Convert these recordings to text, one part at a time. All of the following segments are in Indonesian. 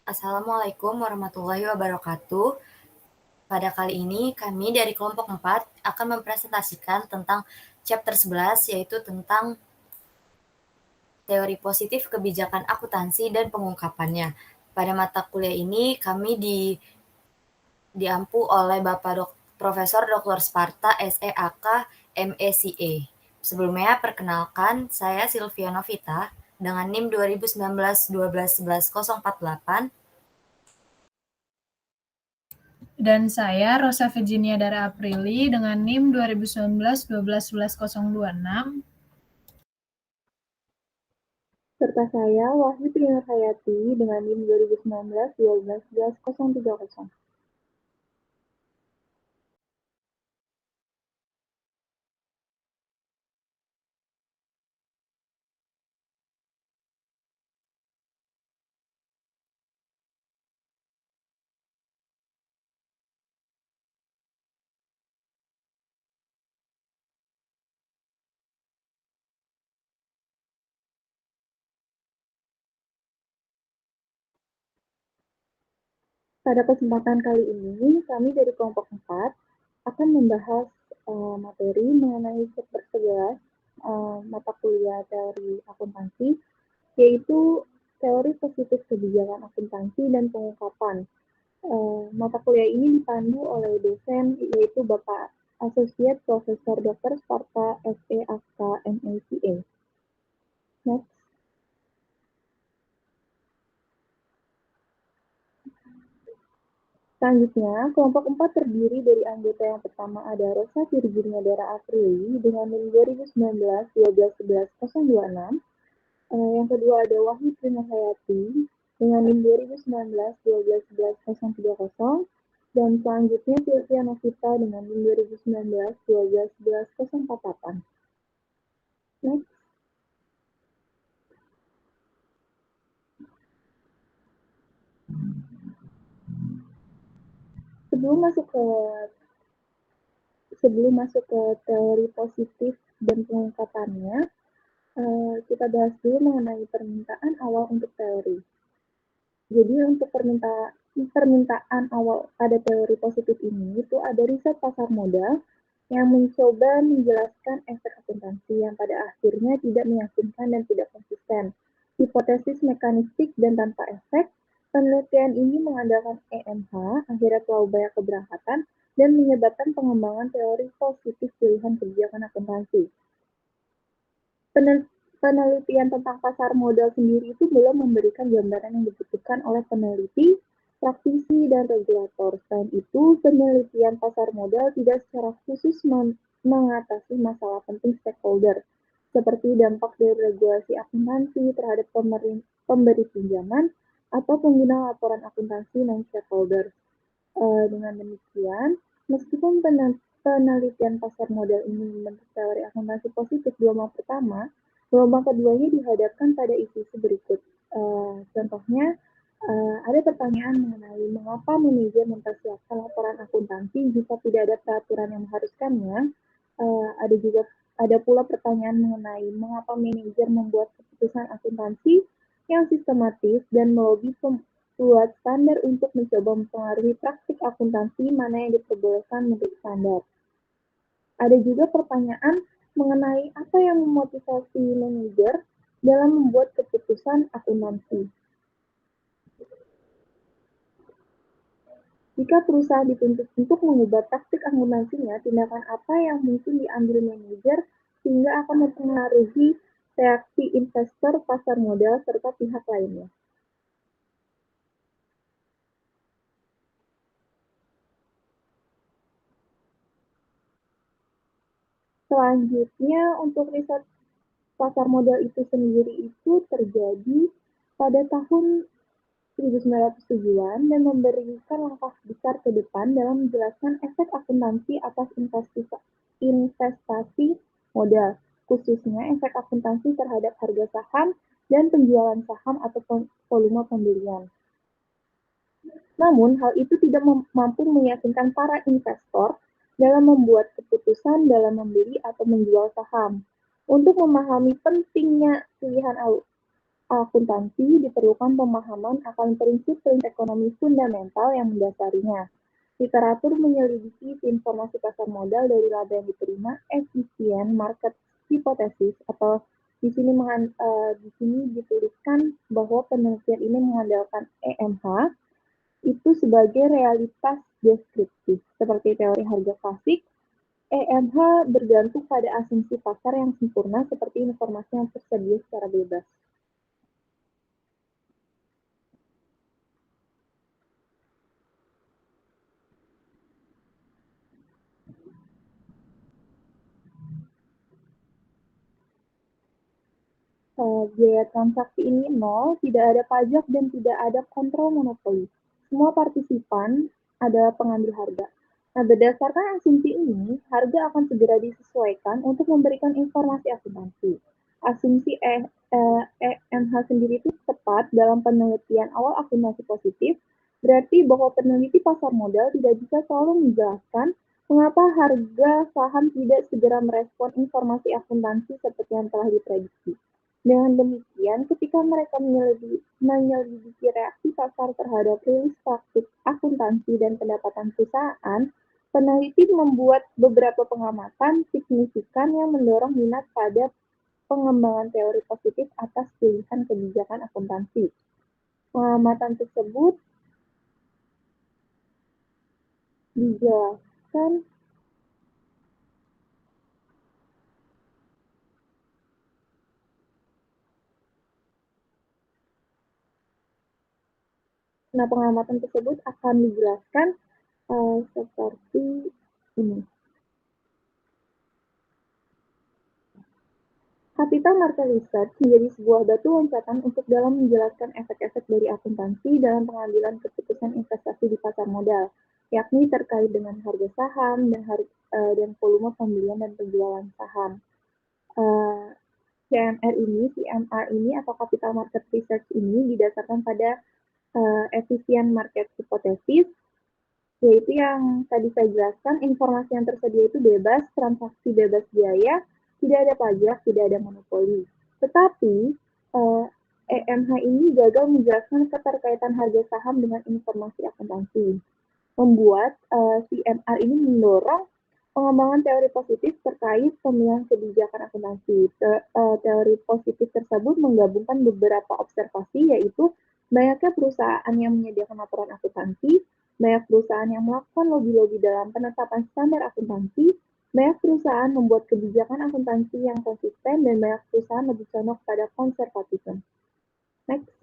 Assalamualaikum warahmatullahi wabarakatuh. Pada kali ini kami dari kelompok 4 akan mempresentasikan tentang chapter 11 yaitu tentang teori positif kebijakan akuntansi dan pengungkapannya. Pada mata kuliah ini kami diampu oleh Bapak Profesor Dr. Sparta SEAK MECA. Sebelumnya perkenalkan saya Silvia Novita dengan NIM 2019-12-11-048. Dan saya Rosa Virginia Dara Aprili dengan NIM 2019-12-11-026. Serta saya Wahyu Trinar Hayati dengan NIM 2019-12-11-030. Pada kesempatan kali ini, kami dari kelompok 4 akan membahas materi mengenai chapter 11 mata kuliah teori akuntansi, yaitu teori positif kebijakan akuntansi dan pengungkapan. Mata kuliah ini dipandu oleh dosen yaitu Bapak Asosiat Profesor Dr. Sparta SEAK MECA. Next. Selanjutnya, kelompok 4 terdiri dari anggota yang pertama ada Rosa Virginia Dara Aprili dengan NIM 2019-12-11-026. Yang kedua ada Wahyu Trinar Hayati dengan NIM 2019-12-11-030. Dan selanjutnya Silvia Novita dengan NIM 2019-12-11-048. Next. Sebelum masuk ke teori positif dan pengungkapannya, kita bahas dulu mengenai permintaan awal untuk teori. Jadi untuk permintaan awal pada teori positif ini itu ada riset pasar modal yang mencoba menjelaskan efek akuntansi yang pada akhirnya tidak meyakinkan dan tidak konsisten. Hipotesis mekanistik dan tanpa efek, penelitian ini mengandalkan EMH, akhirat Laubaya keberangkatan, dan menyebabkan pengembangan teori positif pilihan kebijakan akuntansi. Penelitian tentang pasar modal sendiri itu belum memberikan gambaran yang dibutuhkan oleh peneliti, praktisi, dan regulator. Selain itu, penelitian pasar modal tidak secara khusus mengatasi masalah penting stakeholder, seperti dampak dari regulasi akuntansi terhadap pemberi pinjaman atau pengguna laporan akuntansi non-stakeholder. Dengan demikian, meskipun penelitian pasar modal ini membentuk teori akuntansi positif gelombang pertama, gelombang keduanya dihadapkan pada isu-isu berikut. Contohnya, ada pertanyaan mengenai mengapa manajer mempersiapkan laporan akuntansi jika tidak ada peraturan yang mengharuskannya. Ada pula pertanyaan mengenai mengapa manajer membuat keputusan akuntansi yang sistematis dan melobi buat standar untuk mencoba mempengaruhi praktik akuntansi mana yang diperbolehkan menurut standar. Ada juga pertanyaan mengenai apa yang memotivasi manajer dalam membuat keputusan akuntansi. Jika perusahaan dituntut untuk mengubah taktik akuntansinya, tindakan apa yang mungkin diambil manajer sehingga akan mempengaruhi reaksi investor, pasar modal, serta pihak lainnya. Selanjutnya, untuk riset pasar modal itu sendiri itu terjadi pada tahun 1970-an dan memberikan langkah besar ke depan dalam menjelaskan efek akuntansi atas investasi modal, khususnya efek akuntansi terhadap harga saham dan penjualan saham atau volume pembelian. Namun, hal itu tidak mampu meyakinkan para investor dalam membuat keputusan dalam membeli atau menjual saham. Untuk memahami pentingnya pilihan akuntansi diperlukan pemahaman akan prinsip-prinsip ekonomi fundamental yang mendasarinya. Literatur menyelidiki informasi pasar modal dari laba yang diterima, efisien market hipotesis, atau di sini dituliskan bahwa penelitian ini mengandalkan EMH itu sebagai realitas deskriptif, seperti teori harga klasik. EMH bergantung pada asumsi pasar yang sempurna seperti informasi yang tersedia secara bebas. Biaya transaksi ini nol, tidak ada pajak dan tidak ada kontrol monopoli. Semua partisipan adalah pengambil harga. Nah, berdasarkan asumsi ini, harga akan segera disesuaikan untuk memberikan informasi akuntansi. Asumsi EMH sendiri itu tepat dalam penelitian awal akuntansi positif, berarti bahwa peneliti pasar modal tidak bisa selalu menjelaskan mengapa harga saham tidak segera merespon informasi akuntansi seperti yang telah diprediksi. Dengan demikian, ketika mereka menyelidiki reaksi pasar terhadap rilis praktik akuntansi dan pendapatan perusahaan, peneliti membuat beberapa pengamatan signifikan yang mendorong minat pada pengembangan teori positif atas pilihan kebijakan akuntansi. Pengamatan tersebut dijelaskan pengamatan tersebut akan dijelaskan seperti ini. Capital Market Research menjadi sebuah batu loncatan untuk dalam menjelaskan efek-efek dari akuntansi dalam pengambilan keputusan investasi di pasar modal, yakni terkait dengan harga saham dan volume pembelian dan penjualan saham. CMR ini atau Capital Market Research ini didasarkan pada efisien market hypothesis, yaitu yang tadi saya jelaskan, informasi yang tersedia itu bebas, transaksi bebas biaya, tidak ada pajak, tidak ada monopoli. Tetapi EMH ini gagal menjelaskan keterkaitan harga saham dengan informasi akuntansi, membuat CMR ini mendorong pengembangan teori positif terkait pemilihan kebijakan akuntansi. Teori positif tersebut menggabungkan beberapa observasi, yaitu banyaknya perusahaan yang menyediakan laporan akuntansi, banyak perusahaan yang melakukan lobby-lobby dalam penetapan standar akuntansi, banyak perusahaan membuat kebijakan akuntansi yang konsisten, dan banyak perusahaan lebih condong pada konservatisme. Next.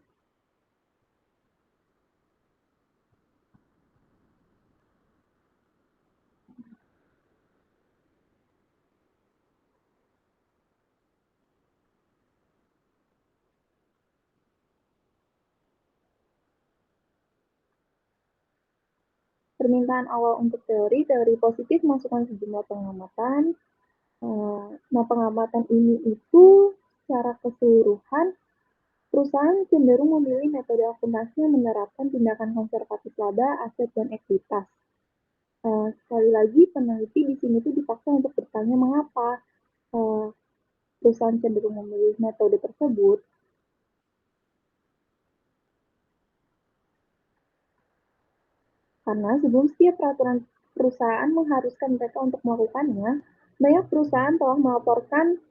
Permintaan awal untuk teori positif masukkan sejumlah pengamatan. Nah, pengamatan ini itu secara keseluruhan perusahaan cenderung memilih metode akuntansi yang menerapkan tindakan konservatif laba, aset, dan ekuitas. Sekali lagi, peneliti di sini tuh dipaksa untuk bertanya mengapa perusahaan cenderung memilih metode tersebut. Karena sebelum setiap peraturan perusahaan mengharuskan mereka untuk melakukannya, banyak perusahaan telah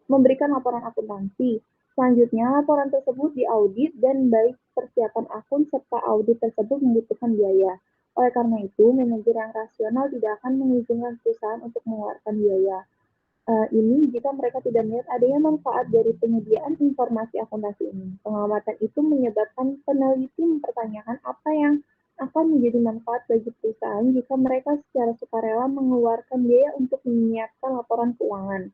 memberikan laporan akuntansi. Selanjutnya, laporan tersebut diaudit dan baik persiapan akun serta audit tersebut membutuhkan biaya. Oleh karena itu, manajer yang rasional tidak akan mengizinkan perusahaan untuk mengeluarkan biaya. Ini jika mereka tidak melihat adanya manfaat dari penyediaan informasi akuntansi ini. Pengamatan itu menyebabkan peneliti mempertanyakan apa yang akan menjadi manfaat bagi perusahaan jika mereka secara sukarela mengeluarkan biaya untuk menyiapkan laporan keuangan.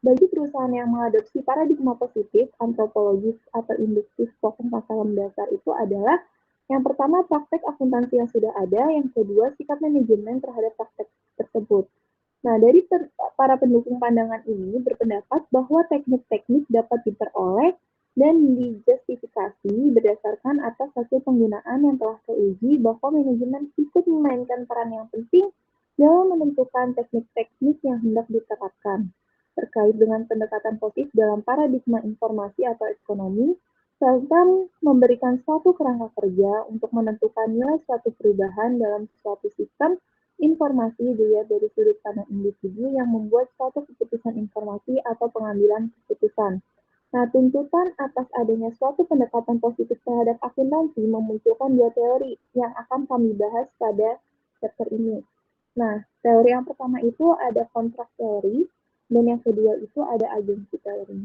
Bagi perusahaan yang mengadopsi paradigma positif, antropologis, atau induktif token pasar dasar itu adalah yang pertama, praktek akuntansi yang sudah ada. Yang kedua, sikap manajemen terhadap praktek tersebut. Nah, dari para pendukung pandangan ini berpendapat bahwa teknik-teknik dapat diperoleh dan dijustifikasi berdasarkan atas hasil penggunaan yang telah teruji bahwa manajemen ikut memainkan peran yang penting dalam menentukan teknik-teknik yang hendak diterapkan. Terkait dengan pendekatan positif dalam paradigma informasi atau ekonomi, serta memberikan suatu kerangka kerja untuk menentukan nilai suatu perubahan dalam suatu sistem informasi dilihat dari sudut pandang individu yang membuat suatu keputusan informasi atau pengambilan keputusan. Nah, tuntutan atas adanya suatu pendekatan positif terhadap akuntansi memunculkan dua teori yang akan kami bahas pada chapter ini. Nah, teori yang pertama itu ada kontrak teori, dan yang kedua itu ada agensi teori.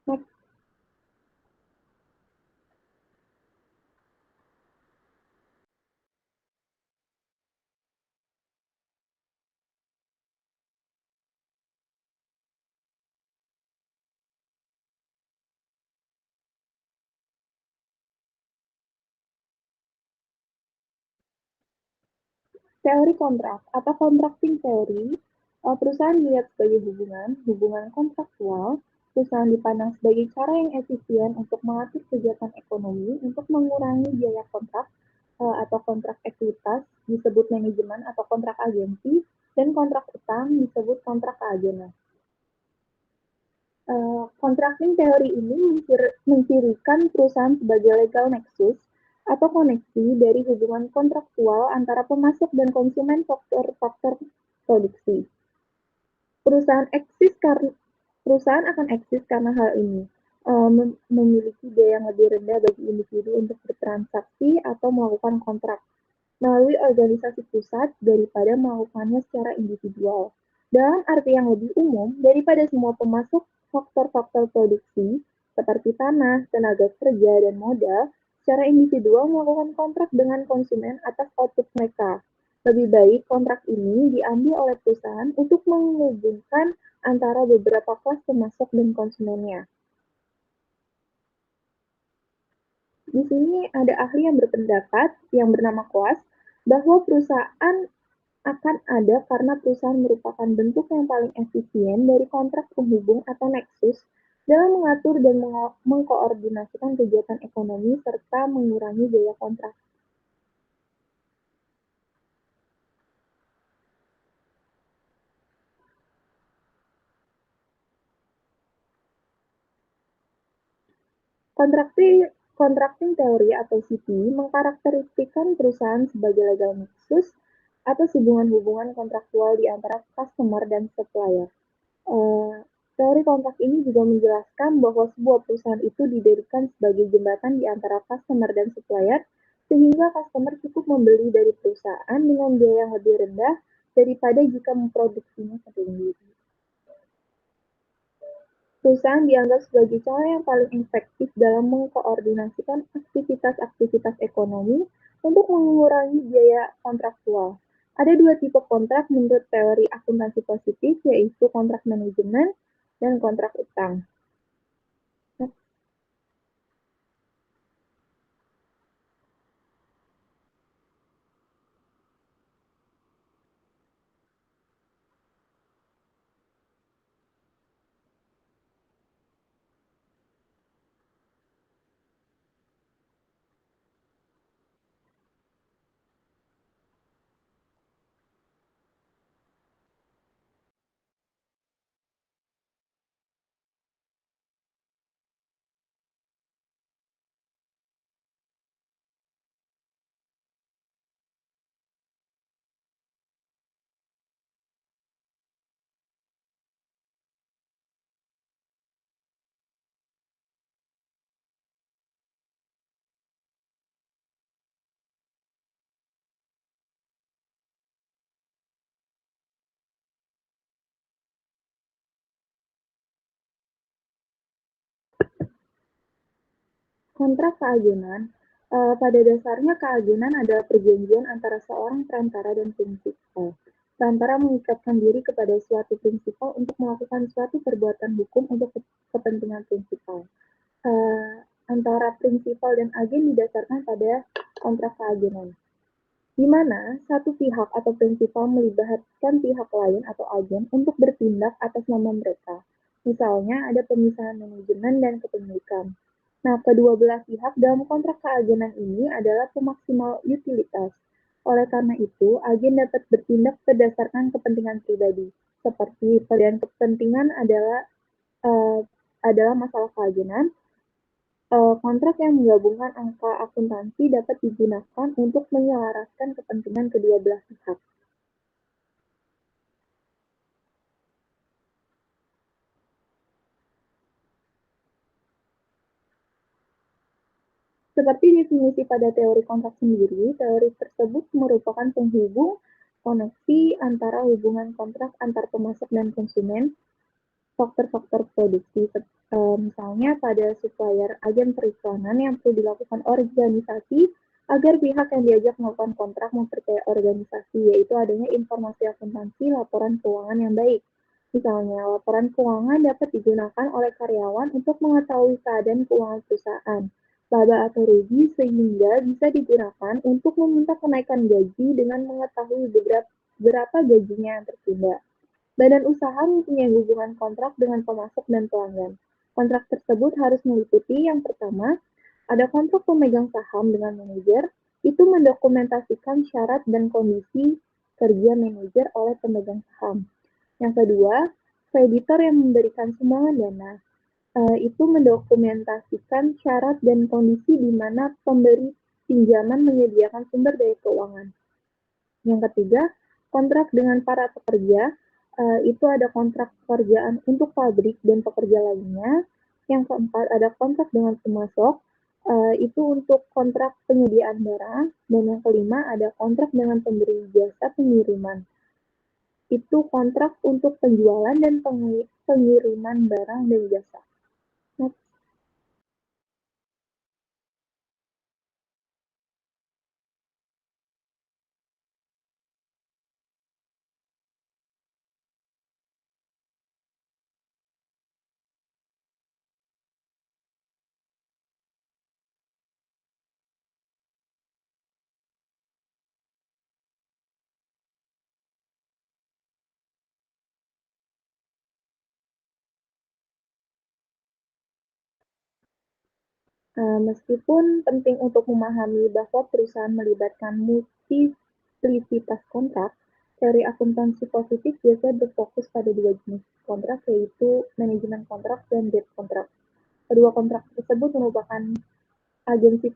Next. Teori kontrak atau contracting teori, perusahaan dilihat sebagai hubungan kontraktual. Perusahaan dipandang sebagai cara yang efisien untuk mengatur kegiatan ekonomi untuk mengurangi biaya kontrak atau kontrak ekuitas disebut manajemen atau kontrak agensi, dan kontrak utang disebut kontrak keagenan. Contracting teori ini mencirikan perusahaan sebagai legal nexus atau koneksi dari hubungan kontraktual antara pemasok dan konsumen faktor-faktor produksi. Perusahaan akan eksis karena hal ini, memiliki biaya yang lebih rendah bagi individu untuk bertransaksi atau melakukan kontrak melalui organisasi pusat daripada melakukannya secara individual. Dalam arti yang lebih umum, daripada semua pemasok faktor-faktor produksi seperti tanah, tenaga kerja, dan modal, secara individual melakukan kontrak dengan konsumen atas output mereka. Lebih baik kontrak ini diambil oleh perusahaan untuk menghubungkan antara beberapa kelas pemasok dan konsumennya. Di sini ada ahli yang berpendapat yang bernama Koas bahwa perusahaan akan ada karena perusahaan merupakan bentuk yang paling efisien dari kontrak penghubung atau nexus dalam mengatur dan mengkoordinasikan kegiatan ekonomi serta mengurangi biaya kontrak. Contracting teori atau CT mengkarakteristikkan perusahaan sebagai legal nexus atau hubungan-hubungan kontraktual di antara customer dan supplier. Teori kontrak ini juga menjelaskan bahwa sebuah perusahaan itu didirikan sebagai jembatan di antara customer dan supplier, sehingga customer cukup membeli dari perusahaan dengan biaya yang lebih rendah daripada jika memproduksinya sendiri. Perusahaan dianggap sebagai cara yang paling efektif dalam mengkoordinasikan aktivitas-aktivitas ekonomi untuk mengurangi biaya kontraktual. Ada dua tipe kontrak menurut teori akuntansi positif, yaitu kontrak manajemen dan kontrak utang. Kontrak keagenan, pada dasarnya keagenan adalah perjanjian antara seorang perantara dan prinsipal. Perantara mengikatkan diri kepada suatu prinsipal untuk melakukan suatu perbuatan hukum untuk kepentingan prinsipal. Antara prinsipal dan agen didasarkan pada kontrak keagenan, di mana satu pihak atau prinsipal melibatkan pihak lain atau agen untuk bertindak atas nama mereka. Misalnya, ada pemisahan manajemen dan kepemilikan. Nah, kedua belah pihak dalam kontrak keagenan ini adalah pemaksimal utilitas. Oleh karena itu, agen dapat bertindak berdasarkan kepentingan pribadi, seperti pilihan kepentingan adalah masalah keagenan. Kontrak yang menggabungkan angka akuntansi dapat digunakan untuk menyelaraskan kepentingan kedua belah pihak. Seperti definisi pada teori kontrak sendiri, teori tersebut merupakan penghubung koneksi antara hubungan kontrak antar pemasok dan konsumen, faktor-faktor produksi, misalnya pada supplier agen periklanan yang perlu dilakukan organisasi agar pihak yang diajak melakukan kontrak mempercayai organisasi, yaitu adanya informasi akuntansi laporan keuangan yang baik. Misalnya, laporan keuangan dapat digunakan oleh karyawan untuk mengetahui keadaan keuangan perusahaan, laba atau rugi, sehingga bisa digunakan untuk meminta kenaikan gaji dengan mengetahui berapa gajinya yang tertunda. Badan usaha mempunyai hubungan kontrak dengan pemasok dan pelanggan. Kontrak tersebut harus meliputi yang pertama, ada kontrak pemegang saham dengan manajer, itu mendokumentasikan syarat dan kondisi kerja manajer oleh pemegang saham. Yang kedua, kreditor yang memberikan sumbangan dana, itu mendokumentasikan syarat dan kondisi di mana pemberi pinjaman menyediakan sumber daya keuangan. Yang ketiga, kontrak dengan para pekerja, itu ada kontrak pekerjaan untuk pabrik dan pekerja lainnya. Yang keempat, ada kontrak dengan pemasok, itu untuk kontrak penyediaan barang. Dan yang kelima, ada kontrak dengan pemberi jasa pengiriman. Itu kontrak untuk penjualan dan pengiriman barang dan jasa. Next. Meskipun penting untuk memahami bahwa perusahaan melibatkan multiplisitas kontrak, teori akuntansi positif biasanya berfokus pada dua jenis kontrak, yaitu manajemen kontrak dan debt kontrak. Kedua kontrak tersebut merupakan agensi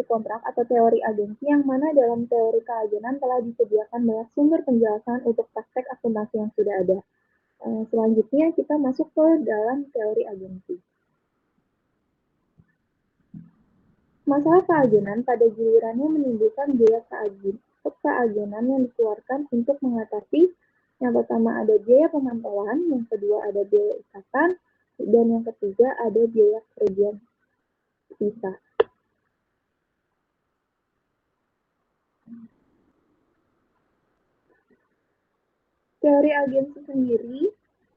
kontrak atau teori agensi yang mana dalam teori keagenan telah disediakan banyak sumber penjelasan untuk praktek akuntansi yang sudah ada. Selanjutnya kita masuk ke dalam teori agensi. Masalah keagenan pada gilirannya menimbulkan biaya keagenan yang dikeluarkan untuk mengatasi yang pertama ada biaya pemantauan, yang kedua ada biaya ikatan, dan yang ketiga ada biaya kerugian sisa. Teori agensi sendiri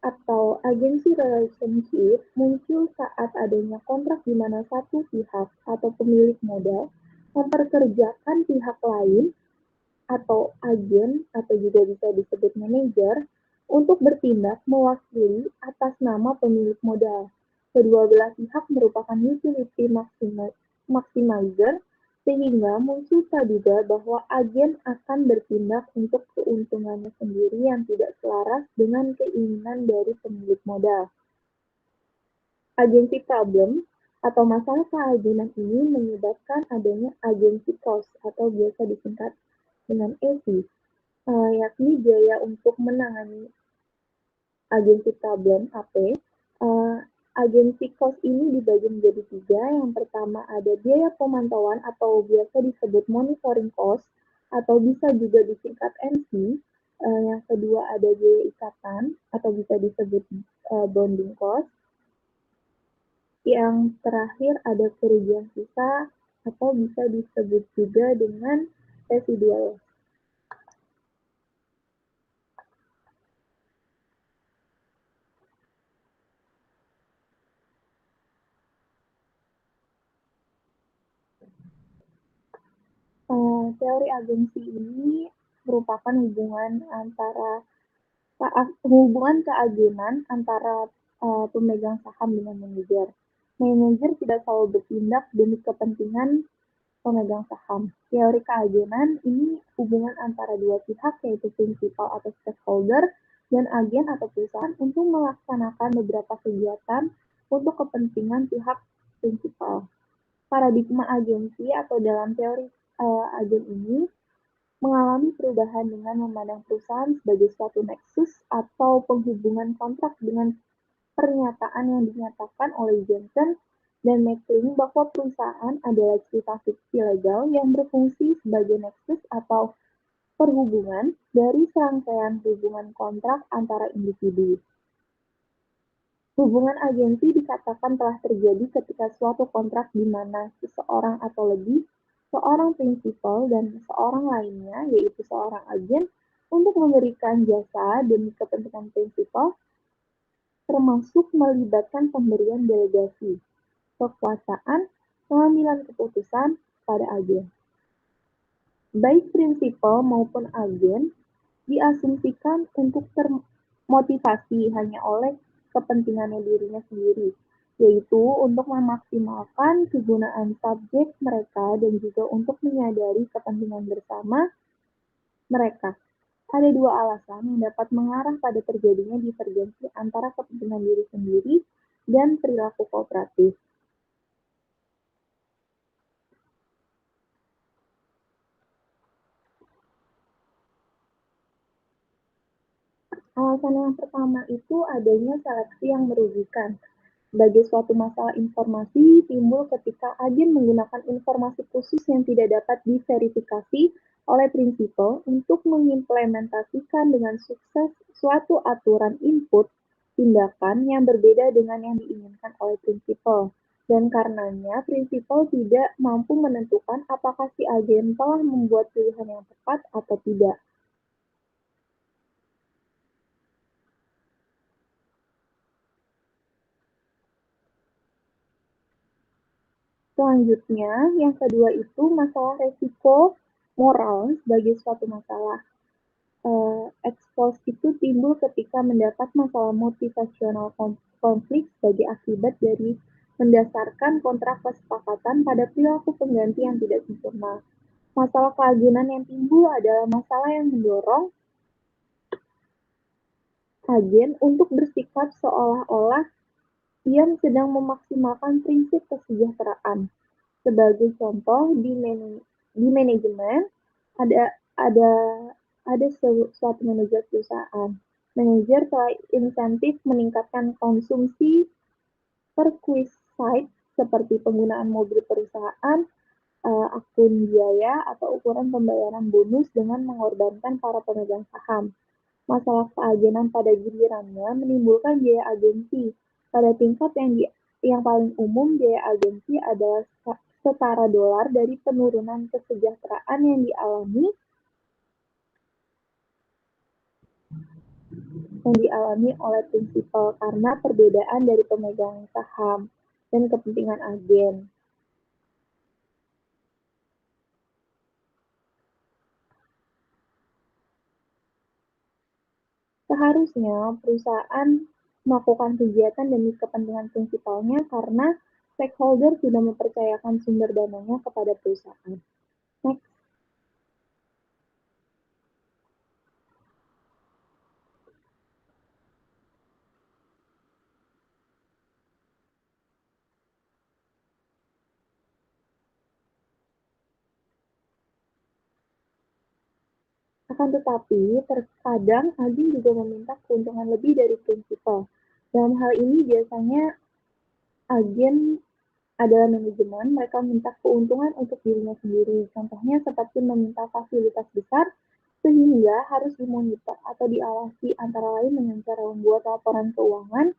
atau agency relationship muncul saat adanya kontrak di mana satu pihak atau pemilik modal memperkerjakan pihak lain atau agen atau juga bisa disebut manajer untuk bertindak mewakili atas nama pemilik modal. Kedua belah pihak merupakan utility maximizer sehingga muncul praduga bahwa agen akan bertindak untuk keuntungannya sendiri yang tidak selaras dengan keinginan dari pemilik modal. Agency problem atau masalah keagenan ini menyebabkan adanya agency cost atau biasa disingkat dengan AC, yakni biaya untuk menangani agency problem AP. Agency cost ini dibagi menjadi tiga. Yang pertama ada biaya pemantauan atau biasa disebut monitoring cost atau bisa juga disingkat MC. Yang kedua ada biaya ikatan atau bisa disebut bonding cost. Yang terakhir ada kerugian sisa atau bisa disebut juga dengan residual. Teori agensi ini merupakan hubungan keagenan antara pemegang saham dengan manajer. Manajer tidak selalu bertindak demi kepentingan pemegang saham. Teori keagenan ini hubungan antara dua pihak, yaitu prinsipal atau stakeholder dan agen atau perusahaan untuk melaksanakan beberapa kegiatan untuk kepentingan pihak prinsipal. Paradigma agensi atau dalam teori agen ini mengalami perubahan dengan memandang perusahaan sebagai suatu nexus atau penghubungan kontrak dengan pernyataan yang dinyatakan oleh Johnson dan McLean bahwa perusahaan adalah cerita fiksi legal yang berfungsi sebagai nexus atau perhubungan dari serangkaian hubungan kontrak antara individu. Hubungan agensi dikatakan telah terjadi ketika suatu kontrak di mana seseorang atau lebih, seorang prinsipal dan seorang lainnya, yaitu seorang agen, untuk memberikan jasa demi kepentingan prinsipal, termasuk melibatkan pemberian delegasi, kekuasaan, pengambilan keputusan pada agen. Baik prinsipal maupun agen diasumsikan untuk termotivasi hanya oleh kepentingannya dirinya sendiri, yaitu untuk memaksimalkan kegunaan subjek mereka dan juga untuk menyadari kepentingan bersama mereka. Ada dua alasan yang dapat mengarah pada terjadinya divergensi antara kepentingan diri sendiri dan perilaku kooperatif. Alasan yang pertama itu adanya seleksi yang merugikan. Sebagai suatu masalah informasi timbul ketika agen menggunakan informasi khusus yang tidak dapat diverifikasi oleh prinsipal untuk mengimplementasikan dengan sukses suatu aturan input tindakan yang berbeda dengan yang diinginkan oleh prinsipal. Dan karenanya prinsipal tidak mampu menentukan apakah si agen telah membuat pilihan yang tepat atau tidak. Selanjutnya, yang kedua itu masalah resiko moral sebagai suatu masalah. Expose itu timbul ketika mendapat masalah motivasional konflik sebagai akibat dari mendasarkan kontrak kesepakatan pada perilaku pengganti yang tidak sempurna. Masalah keagenan yang timbul adalah masalah yang mendorong agen untuk bersikap seolah-olah ia sedang memaksimalkan prinsip kesejahteraan. Sebagai contoh, di manajemen ada suatu manajer perusahaan. Manajer telah insentif meningkatkan konsumsi perquisite seperti penggunaan mobil perusahaan, akun biaya, atau ukuran pembayaran bonus dengan mengorbankan para pemegang saham. Masalah keagenan pada gilirannya menimbulkan biaya agensi. Pada tingkat yang paling umum, biaya agensi adalah setara dolar dari penurunan kesejahteraan yang dialami oleh prinsipal karena perbedaan dari pemegang saham dan kepentingan agen. Seharusnya perusahaan melakukan kegiatan demi kepentingan prinsipalnya karena stakeholder sudah mempercayakan sumber dananya kepada perusahaan. Next. Akan tetapi, terkadang agen juga meminta keuntungan lebih dari prinsipal. Dalam hal ini biasanya agen adalah manajemen, mereka minta keuntungan untuk dirinya sendiri. Contohnya seperti meminta fasilitas besar sehingga harus dimonitor atau diawasi antara lain dengan cara membuat laporan keuangan,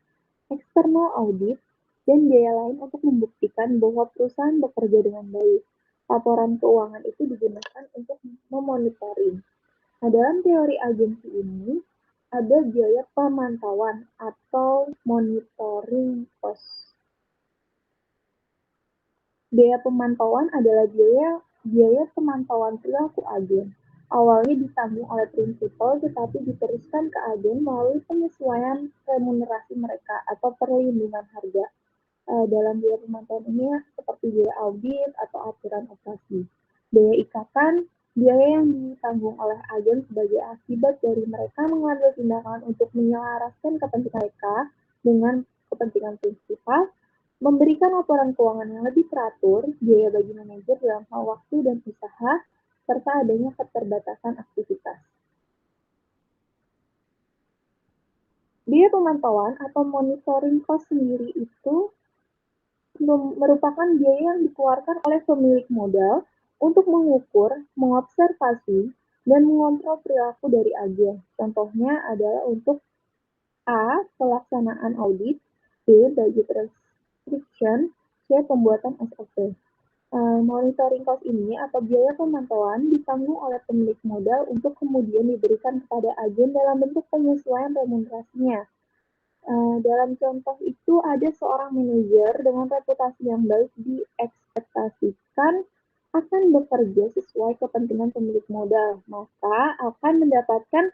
external audit, dan biaya lain untuk membuktikan bahwa perusahaan bekerja dengan baik. Laporan keuangan itu digunakan untuk memonitoring. Nah, dalam teori agensi ini, ada biaya pemantauan atau monitoring cost. Biaya pemantauan adalah biaya pemantauan perilaku agen. Awalnya ditanggung oleh prinsipal, tetapi diteruskan ke agen melalui penyesuaian remunerasi mereka atau perlindungan harga. Dalam biaya pemantauan ini seperti biaya audit atau aturan operasi. Biaya ikatan, biaya yang ditanggung oleh agen sebagai akibat dari mereka mengambil tindakan untuk menyelaraskan kepentingan mereka dengan kepentingan prinsipal, memberikan laporan keuangan yang lebih teratur, biaya bagi manajer dalam hal waktu dan usaha, serta adanya keterbatasan aktivitas. Biaya pemantauan atau monitoring cost sendiri itu merupakan biaya yang dikeluarkan oleh pemilik modal untuk mengukur, mengobservasi, dan mengontrol perilaku dari agen. Contohnya adalah untuk A. Pelaksanaan audit, B. Budget restriction, C. Pembuatan SOP. Monitoring cost ini atau biaya pemantauan ditanggung oleh pemilik modal untuk kemudian diberikan kepada agen dalam bentuk penyesuaian remunerasinya. Dalam contoh itu ada seorang manajer dengan reputasi yang baik diekspektasikan akan bekerja sesuai kepentingan pemilik modal, maka akan mendapatkan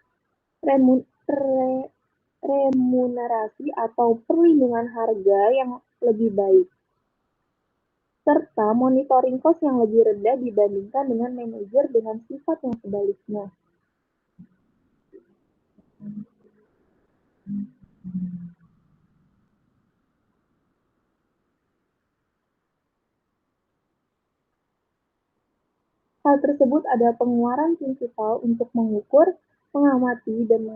remunerasi atau perlindungan harga yang lebih baik, serta monitoring cost yang lebih rendah dibandingkan dengan manajer dengan sifat yang sebaliknya. Hal tersebut adalah pengeluaran prinsipal untuk mengukur, mengamati, dan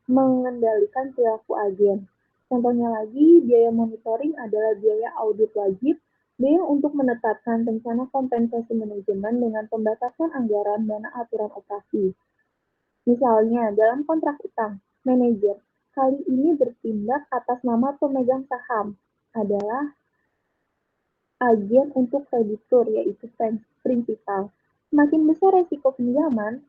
mengendalikan perilaku agen. Contohnya lagi, biaya monitoring adalah biaya audit wajib, biaya untuk menetapkan rencana kompensasi manajemen dengan pembatasan anggaran dana aturan operasi. Misalnya, dalam kontrak utang, manajer kali ini bertindak atas nama pemegang saham adalah agen untuk kreditur, yaitu prinsipal. Semakin besar resiko pinjaman,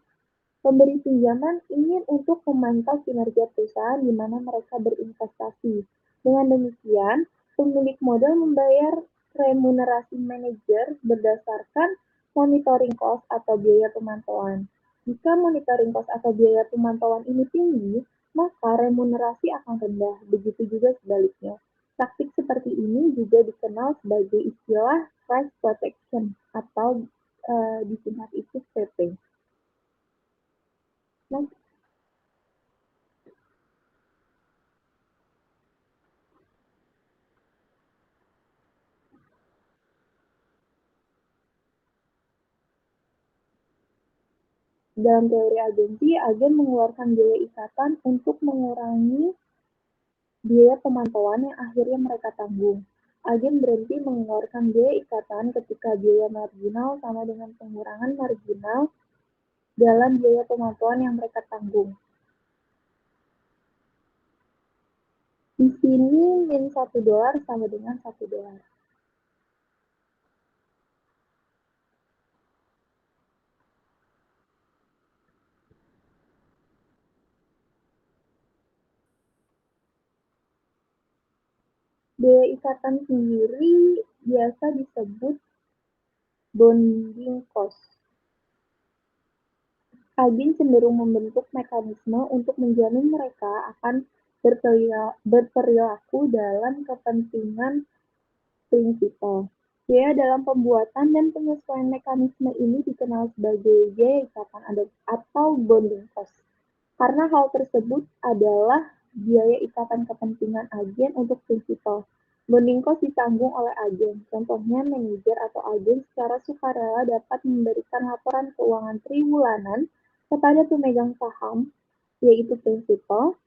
pemberi pinjaman ingin untuk memantau kinerja perusahaan di mana mereka berinvestasi. Dengan demikian, pemilik modal membayar remunerasi manajer berdasarkan monitoring cost atau biaya pemantauan. Jika monitoring cost atau biaya pemantauan ini tinggi, maka remunerasi akan rendah. Begitu juga sebaliknya. Taktik seperti ini juga dikenal sebagai istilah price protection atau disingkat itu PP. Nah, dalam teori agensi, agen mengeluarkan biaya ikatan untuk mengurangi biaya pemantauan yang akhirnya mereka tanggung. Agen berhenti mengeluarkan biaya ikatan ketika biaya marginal sama dengan pengurangan marginal dalam biaya pemantauan yang mereka tanggung. Di sini min $1 sama dengan $1. Biaya ikatan sendiri biasa disebut bonding cost. Agen cenderung membentuk mekanisme untuk menjamin mereka akan berperilaku dalam kepentingan prinsipal. Biaya dalam pembuatan dan penyesuaian mekanisme ini dikenal sebagai biaya ikatan atau bonding cost. Karena hal tersebut adalah biaya ikatan kepentingan agen untuk prinsipal. Bonding cost ditanggung oleh agen. Contohnya, manajer atau agen secara sukarela dapat memberikan laporan keuangan triwulan kepada pemegang saham, yaitu prinsipal,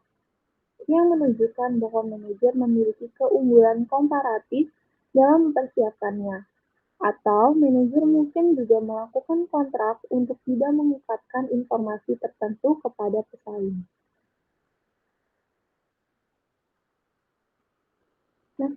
yang menunjukkan bahwa manajer memiliki keunggulan komparatif dalam mempersiapkannya. Atau manajer mungkin juga melakukan kontrak untuk tidak mengungkapkan informasi tertentu kepada pesaing. Nah,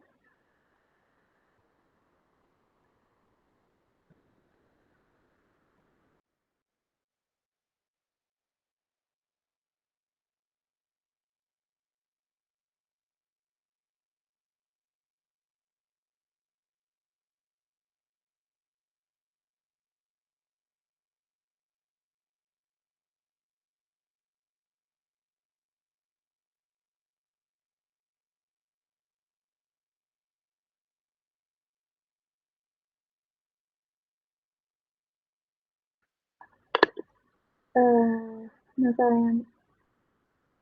Masalah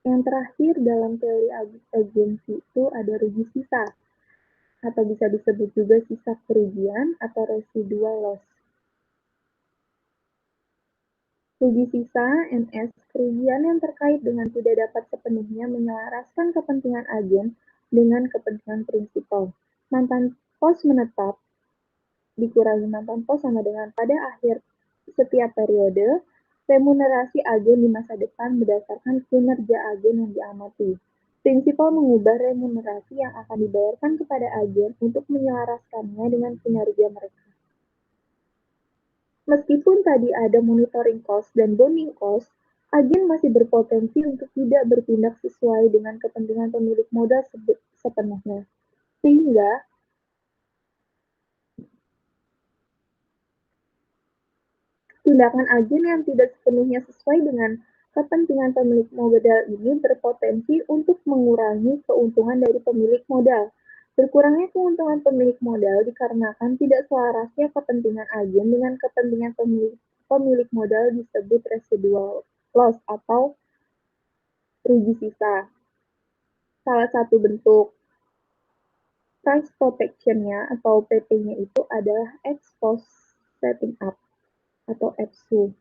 yang terakhir dalam teori agensi itu ada rugi sisa, atau bisa disebut juga sisa kerugian atau residual loss. Rugi sisa (NS) kerugian yang terkait dengan tidak dapat sepenuhnya menyelaraskan kepentingan agen dengan kepentingan prinsipal. Mantan pos menetap dikurangi mantan pos sama dengan pada akhir setiap periode, remunerasi agen di masa depan berdasarkan kinerja agen yang diamati. Prinsipal mengubah remunerasi yang akan dibayarkan kepada agen untuk menyelaraskannya dengan kinerja mereka. Meskipun tadi ada monitoring cost dan bonding cost, agen masih berpotensi untuk tidak bertindak sesuai dengan kepentingan pemilik modal sepenuhnya. Sehingga tindakan agen yang tidak sepenuhnya sesuai dengan kepentingan pemilik modal ini berpotensi untuk mengurangi keuntungan dari pemilik modal. Berkurangnya keuntungan pemilik modal dikarenakan tidak selarasnya kepentingan agen dengan kepentingan pemilik modal disebut residual loss atau rugi sisa. Salah satu bentuk price protection-nya atau PP-nya itu adalah ex post setting up atau EPSU.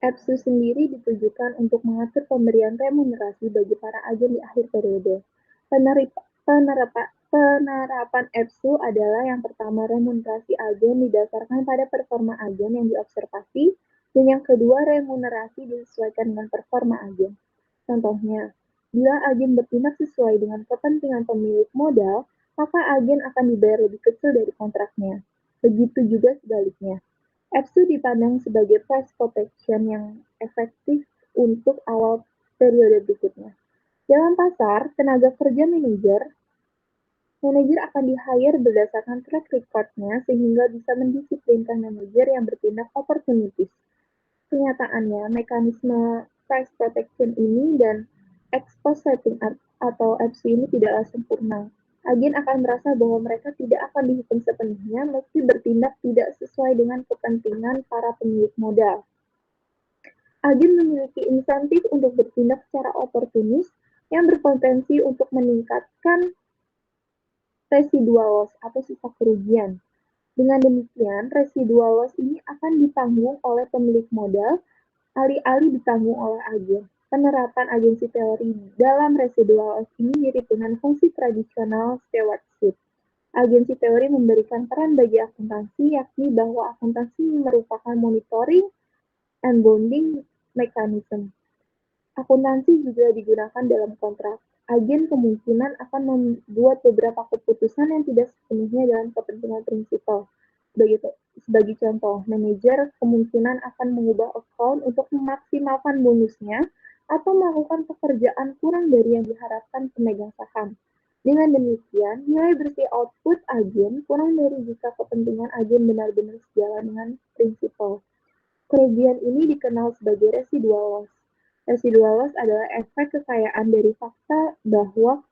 EPSU sendiri ditujukan untuk mengatur pemberian remunerasi bagi para agen di akhir periode. Penerapan EPSU adalah yang pertama remunerasi agen didasarkan pada performa agen yang diobservasi, dan yang kedua remunerasi disesuaikan dengan performa agen. Contohnya, bila agen bertindak sesuai dengan kepentingan pemilik modal, maka agen akan dibayar lebih kecil dari kontraknya. Begitu juga sebaliknya. EPSU dipandang sebagai price protection yang efektif untuk awal periode berikutnya. Dalam pasar, tenaga kerja manajer akan di-hire berdasarkan track record-nya sehingga bisa mendisiplinkan manajer yang bertindak opportunistis. Kenyataannya, mekanisme price protection ini dan ex post setting atau EPSU ini tidaklah sempurna. Agen akan merasa bahwa mereka tidak akan dihukum sepenuhnya meski bertindak tidak sesuai dengan kepentingan para pemilik modal. Agen memiliki insentif untuk bertindak secara oportunis yang berpotensi untuk meningkatkan residual loss atau sisa kerugian. Dengan demikian, residual loss ini akan ditanggung oleh pemilik modal, alih-alih ditanggung oleh agen. Penerapan agensi teori dalam residual loss ini mirip dengan fungsi tradisional stewardship. Agensi teori memberikan peran bagi akuntansi, yakni bahwa akuntansi merupakan monitoring and bonding mechanism. Akuntansi juga digunakan dalam kontrak. Agen kemungkinan akan membuat beberapa keputusan yang tidak sepenuhnya dalam kepentingan prinsipal. Sebagai contoh, manajer kemungkinan akan mengubah account untuk memaksimalkan bonusnya atau melakukan pekerjaan kurang dari yang diharapkan pemegang saham. Dengan demikian, nilai bersih output agen kurang dari jika kepentingan agen benar-benar sejalan dengan prinsipal. Kerugian ini dikenal sebagai residual loss. Residual loss adalah efek kekayaan dari fakta bahwa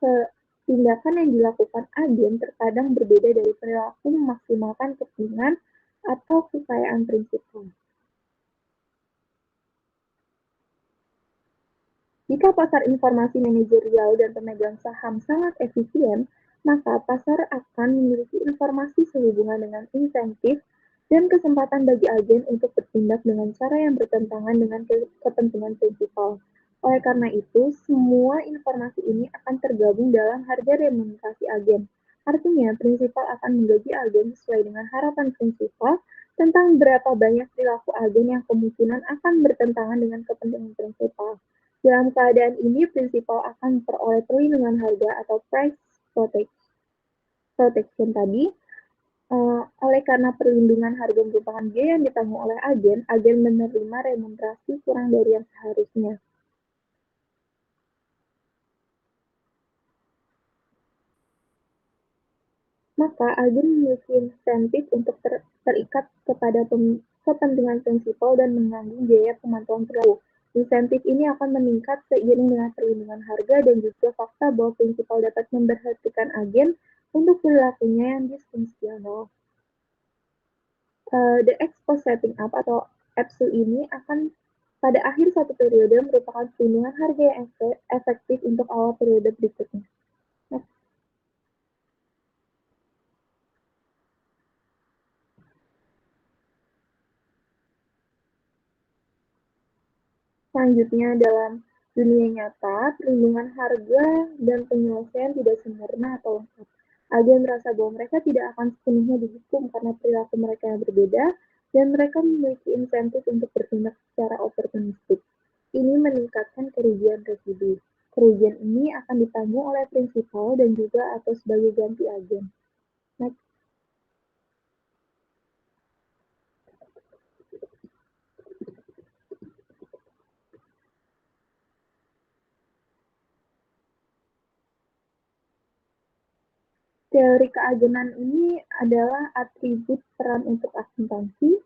tindakan yang dilakukan agen terkadang berbeda dari perilaku memaksimalkan kepentingan atau kekayaan prinsipal. Jika pasar informasi manajerial dan pemegang saham sangat efisien, maka pasar akan memiliki informasi sehubungan dengan insentif dan kesempatan bagi agen untuk bertindak dengan cara yang bertentangan dengan kepentingan prinsipal. Oleh karena itu, semua informasi ini akan tergabung dalam harga remunerasi agen. Artinya, prinsipal akan menggaji agen sesuai dengan harapan prinsipal tentang berapa banyak perilaku agen yang kemungkinan akan bertentangan dengan kepentingan prinsipal. Dalam keadaan ini, prinsipal akan memperoleh perlindungan harga atau price protection tadi. Oleh karena perlindungan harga merupakan biaya yang ditanggung oleh agen menerima remunerasi kurang dari yang seharusnya. Maka agen memiliki insentif untuk terikat kepada kepentingan prinsipal dan menanggung biaya pemantauan perilaku. Insentif ini akan meningkat seiring dengan perlindungan harga dan juga fakta bahwa prinsipal dapat memberhentikan agen untuk perilakunya yang disfungsional. The ex-post setting up atau EPSU ini akan pada akhir satu periode merupakan perlindungan harga yang efektif untuk awal periode berikutnya. Selanjutnya, dalam dunia nyata, perlindungan harga dan penyelesaian tidak sempurna atau lengkap. Agen merasa bahwa mereka tidak akan sepenuhnya dihukum karena perilaku mereka yang berbeda, dan mereka memiliki insentif untuk bertindak secara oportunistik. Ini meningkatkan kerugian residu. Kerugian ini akan ditanggung oleh prinsipal dan juga atau sebagai ganti agen. Next. Teori keagenan ini adalah atribut peran untuk akuntansi.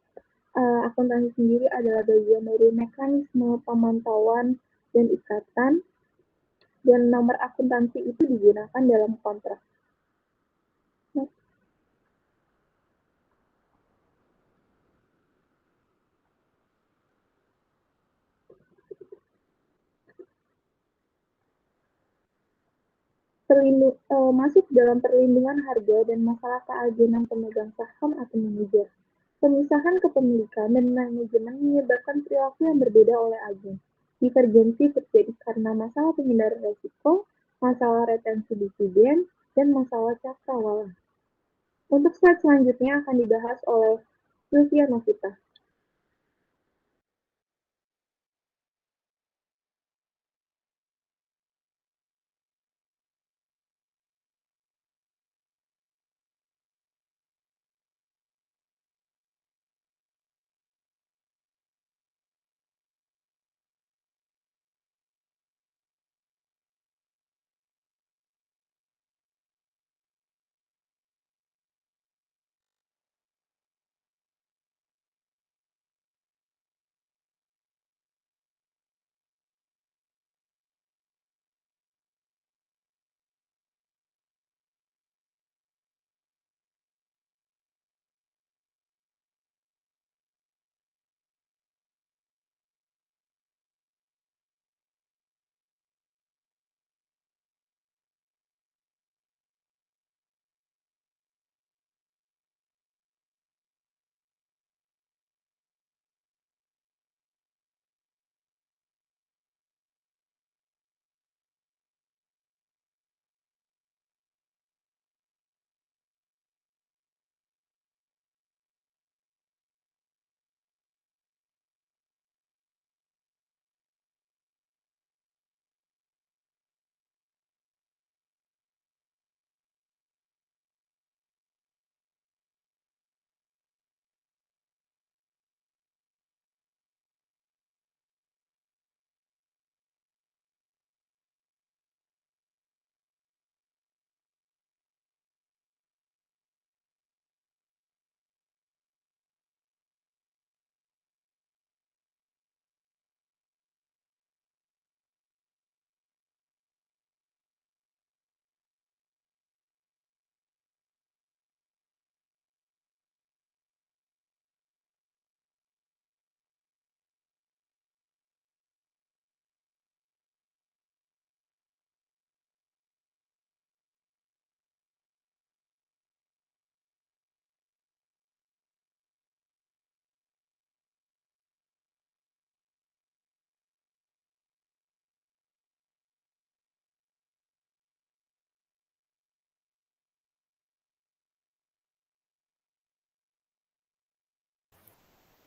Akuntansi sendiri adalah bagian dari mekanisme pemantauan dan ikatan, dan nomor akuntansi itu digunakan dalam kontrak. Masuk dalam perlindungan harga dan masalah keagenan pemegang saham atau manajer. Pemisahan kepemilikan dan manajemen menyebabkan perilaku yang berbeda oleh agen. Divergensi terjadi karena masalah pengendalian resiko, masalah retensi dividen, dan masalah cakrawala. Untuk slide selanjutnya akan dibahas oleh Sylvia Novita.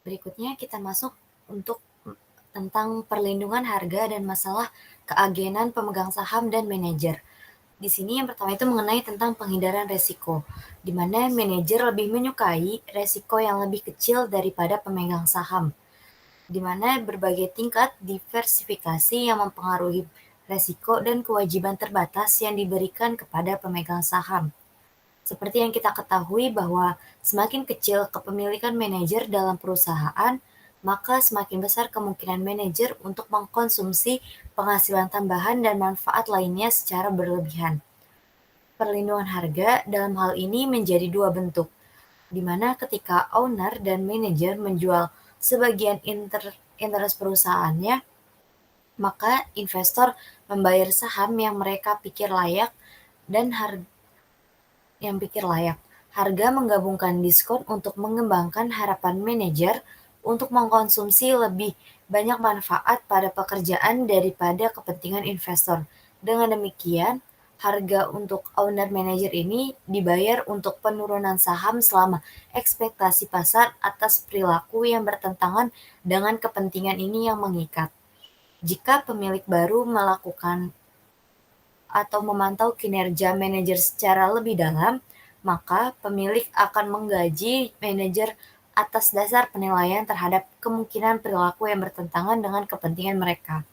Berikutnya kita masuk untuk tentang perlindungan harga dan masalah keagenan pemegang saham dan manajer. Di sini yang pertama itu mengenai tentang penghindaran resiko, di mana manajer lebih menyukai resiko yang lebih kecil daripada pemegang saham, di mana berbagai tingkat diversifikasi yang mempengaruhi resiko dan kewajiban terbatas yang diberikan kepada pemegang saham. Seperti yang kita ketahui bahwa semakin kecil kepemilikan manajer dalam perusahaan, maka semakin besar kemungkinan manajer untuk mengkonsumsi penghasilan tambahan dan manfaat lainnya secara berlebihan. Perlindungan harga dalam hal ini menjadi dua bentuk, di mana ketika owner dan manajer menjual sebagian interest perusahaannya, maka investor membayar saham yang mereka pikir layak dan Harga menggabungkan diskon untuk mengembangkan harapan manajer untuk mengkonsumsi lebih banyak manfaat pada pekerjaan daripada kepentingan investor. Dengan demikian, harga untuk owner manager ini dibayar untuk penurunan saham selama ekspektasi pasar atas perilaku yang bertentangan dengan kepentingan ini yang mengikat. Jika pemilik baru melakukan atau memantau kinerja manajer secara lebih dalam, maka pemilik akan menggaji manajer atas dasar penilaian terhadap kemungkinan perilaku yang bertentangan dengan kepentingan mereka.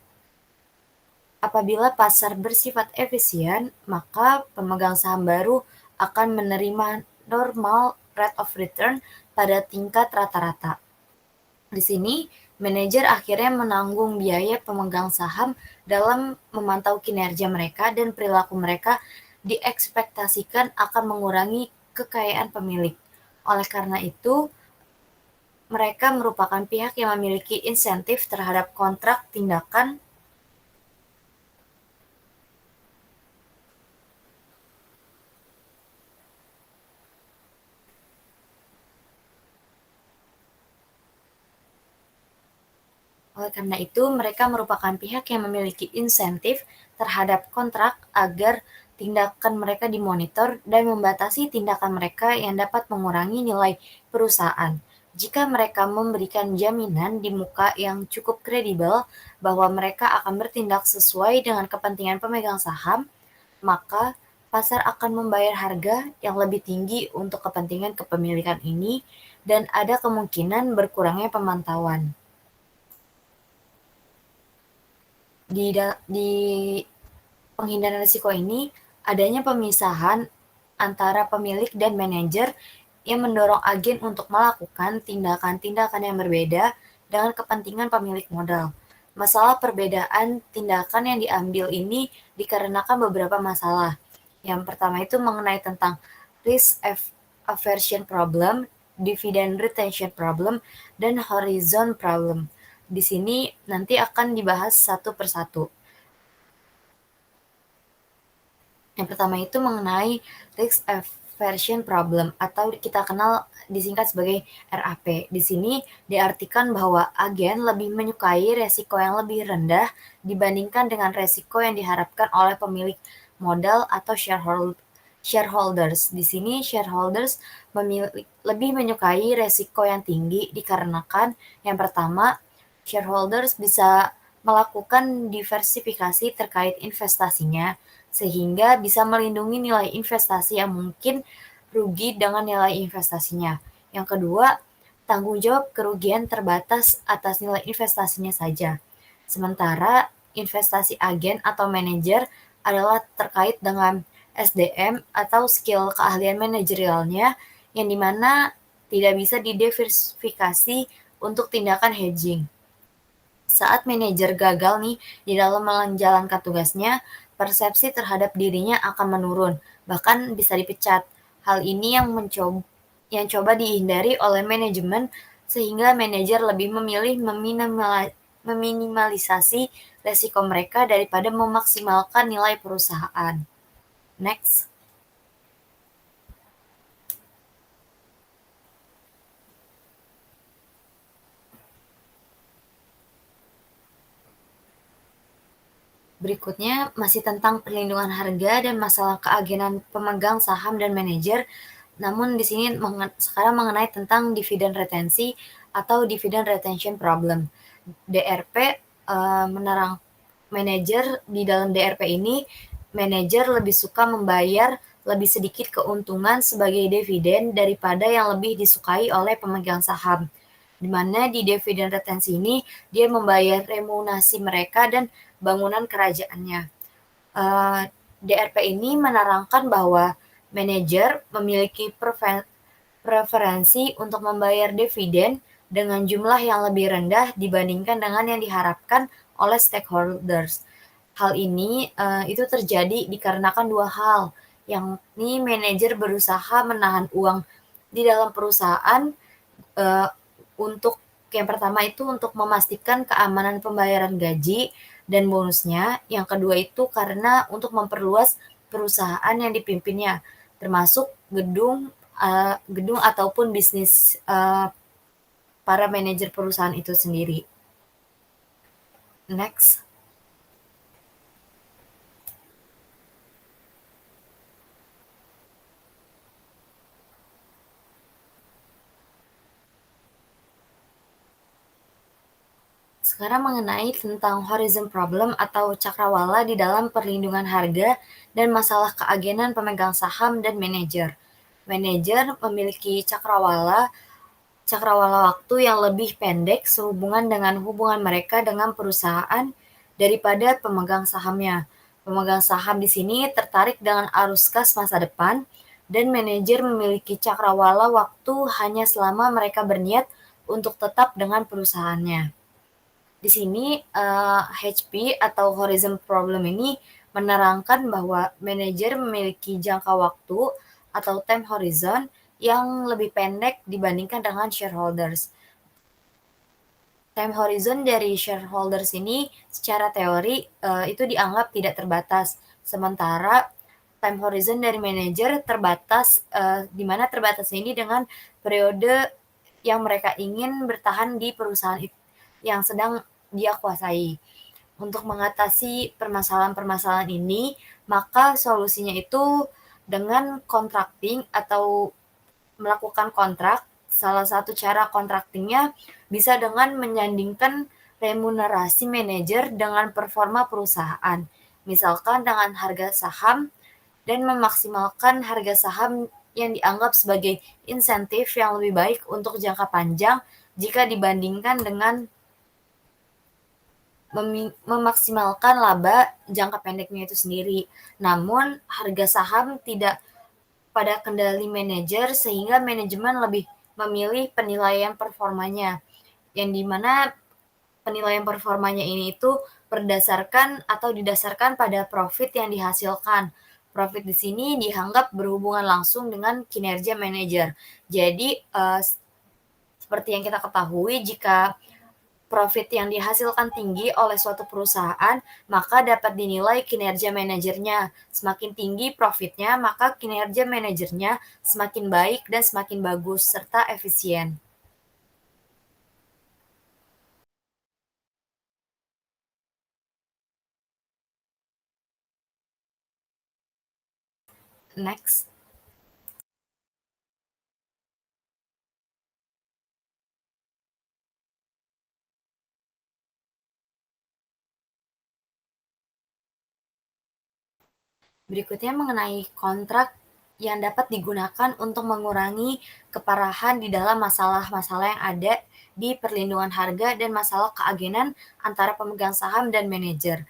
Apabila pasar bersifat efisien, maka pemegang saham baru akan menerima normal rate of return pada tingkat rata-rata. Di sini, manajer akhirnya menanggung biaya pemegang saham dalam memantau kinerja mereka dan perilaku mereka diekspektasikan akan mengurangi kekayaan pemilik. Oleh karena itu, mereka merupakan pihak yang memiliki insentif terhadap kontrak tindakan terhadap kontrak agar tindakan mereka dimonitor dan membatasi tindakan mereka yang dapat mengurangi nilai perusahaan. Jika mereka memberikan jaminan di muka yang cukup kredibel bahwa mereka akan bertindak sesuai dengan kepentingan pemegang saham, maka pasar akan membayar harga yang lebih tinggi untuk kepentingan kepemilikan ini dan ada kemungkinan berkurangnya pemantauan. Di penghindaran risiko ini, adanya pemisahan antara pemilik dan manajer yang mendorong agen untuk melakukan tindakan-tindakan yang berbeda dengan kepentingan pemilik modal. Masalah perbedaan tindakan yang diambil ini dikarenakan beberapa masalah. Yang pertama itu mengenai tentang risk aversion problem, dividend retention problem, dan horizon problem. Di sini nanti akan dibahas satu persatu. Yang pertama itu mengenai risk aversion problem atau kita kenal disingkat sebagai RAP. Di sini diartikan bahwa agen lebih menyukai resiko yang lebih rendah dibandingkan dengan resiko yang diharapkan oleh pemilik modal atau shareholders. Di sini shareholders lebih menyukai resiko yang tinggi dikarenakan yang pertama, shareholders bisa melakukan diversifikasi terkait investasinya sehingga bisa melindungi nilai investasi yang mungkin rugi dengan nilai investasinya. Yang kedua, tanggung jawab kerugian terbatas atas nilai investasinya saja. Sementara investasi agen atau manajer adalah terkait dengan SDM atau skill keahlian manajerialnya yang dimana tidak bisa didiversifikasi untuk tindakan hedging. Saat manajer gagal nih di dalam menjalankan tugasnya, persepsi terhadap dirinya akan menurun, bahkan bisa dipecat. Hal ini yang coba dihindari oleh manajemen sehingga manajer lebih memilih meminimalisasi resiko mereka daripada memaksimalkan nilai perusahaan. Next. Berikutnya masih tentang perlindungan harga dan masalah keagenan pemegang saham dan manajer. Namun di sini sekarang mengenai tentang dividen retensi atau dividend retention problem. DRP menerang manajer di dalam DRP ini, manajer lebih suka membayar lebih sedikit keuntungan sebagai dividen daripada yang lebih disukai oleh pemegang saham. Di mana di dividen retensi ini dia membayar remunasi mereka dan bangunan kerajaannya. DRP ini menerangkan bahwa Manajer memiliki preferensi untuk membayar dividen dengan jumlah yang lebih rendah dibandingkan dengan yang diharapkan oleh stakeholders. Hal ini itu terjadi dikarenakan dua hal, yakni manajer berusaha menahan uang di dalam perusahaan untuk yang pertama itu untuk memastikan keamanan pembayaran gaji dan bonusnya, yang kedua itu karena untuk memperluas perusahaan yang dipimpinnya, termasuk gedung ataupun bisnis para manajer perusahaan itu sendiri. Next. Sekarang mengenai tentang horizon problem atau cakrawala di dalam perlindungan harga dan masalah keagenan pemegang saham dan manajer. Manajer memiliki cakrawala waktu yang lebih pendek sehubungan dengan hubungan mereka dengan perusahaan daripada pemegang sahamnya. Pemegang saham di sini tertarik dengan arus kas masa depan, dan manajer memiliki cakrawala waktu hanya selama mereka berniat untuk tetap dengan perusahaannya. Di sini HP atau horizon problem ini menerangkan bahwa manajer memiliki jangka waktu atau time horizon yang lebih pendek dibandingkan dengan shareholders. Time horizon dari shareholders ini secara teori itu dianggap tidak terbatas, sementara time horizon dari manajer terbatas, di mana terbatasnya ini dengan periode yang mereka ingin bertahan di perusahaan yang sedang dia kuasai. Untuk mengatasi permasalahan-permasalahan ini, maka solusinya itu dengan contracting atau melakukan kontrak. Salah satu cara contractingnya bisa dengan menyandingkan remunerasi manajer dengan performa perusahaan, misalkan dengan harga saham, dan memaksimalkan harga saham yang dianggap sebagai insentif yang lebih baik untuk jangka panjang jika dibandingkan dengan memaksimalkan laba jangka pendeknya itu sendiri. Namun harga saham tidak pada kendali manajer, sehingga manajemen lebih memilih penilaian performanya, yang dimana penilaian performanya ini itu berdasarkan atau didasarkan pada profit yang dihasilkan. Profit di sini dianggap berhubungan langsung dengan kinerja manajer. Jadi seperti yang kita ketahui, jika profit yang dihasilkan tinggi oleh suatu perusahaan, maka dapat dinilai kinerja manajernya. Semakin tinggi profitnya, maka kinerja manajernya semakin baik dan semakin bagus, serta efisien. Next. Berikutnya mengenai kontrak yang dapat digunakan untuk mengurangi keparahan di dalam masalah-masalah yang ada di perlindungan harga dan masalah keagenan antara pemegang saham dan manajer.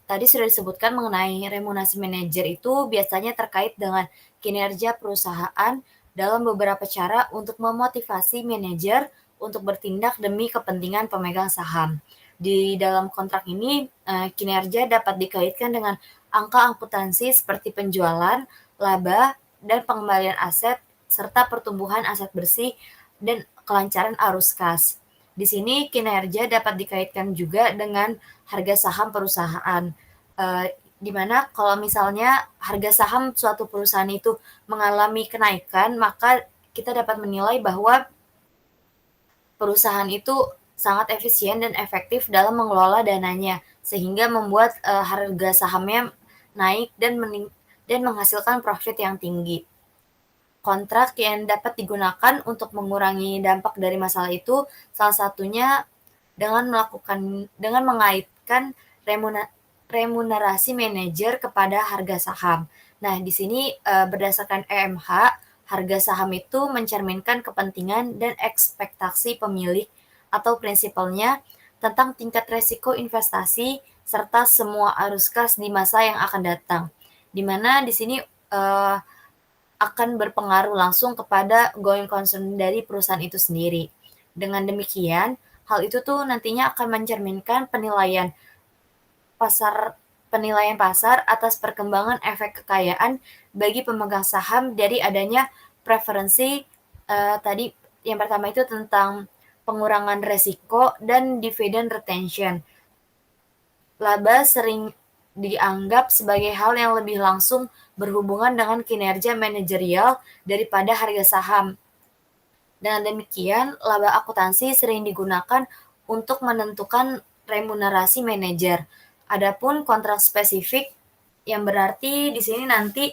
Tadi sudah disebutkan mengenai remunerasi manajer itu biasanya terkait dengan kinerja perusahaan dalam beberapa cara untuk memotivasi manajer untuk bertindak demi kepentingan pemegang saham. Di dalam kontrak ini, kinerja dapat dikaitkan dengan angka akuntansi seperti penjualan, laba, dan pengembalian aset, serta pertumbuhan aset bersih dan kelancaran arus kas. Di sini kinerja dapat dikaitkan juga dengan harga saham perusahaan, di mana kalau misalnya harga saham suatu perusahaan itu mengalami kenaikan, maka kita dapat menilai bahwa perusahaan itu sangat efisien dan efektif dalam mengelola dananya, sehingga membuat harga sahamnya naik dan menghasilkan profit yang tinggi. Kontrak yang dapat digunakan untuk mengurangi dampak dari masalah itu salah satunya dengan mengaitkan remunerasi manajer kepada harga saham. Nah, di sini berdasarkan EMH, harga saham itu mencerminkan kepentingan dan ekspektasi pemilik atau prinsipalnya tentang tingkat resiko investasi serta semua arus kas di masa yang akan datang. Di mana di sini akan berpengaruh langsung kepada going concern dari perusahaan itu sendiri. Dengan demikian, hal itu tuh nantinya akan mencerminkan penilaian pasar atas perkembangan efek kekayaan bagi pemegang saham dari adanya preferensi tadi yang pertama itu tentang pengurangan resiko dan dividend retention. Laba sering dianggap sebagai hal yang lebih langsung berhubungan dengan kinerja manajerial daripada harga saham. Dengan demikian, laba akuntansi sering digunakan untuk menentukan remunerasi manajer. Adapun kontrak spesifik yang berarti di sini nanti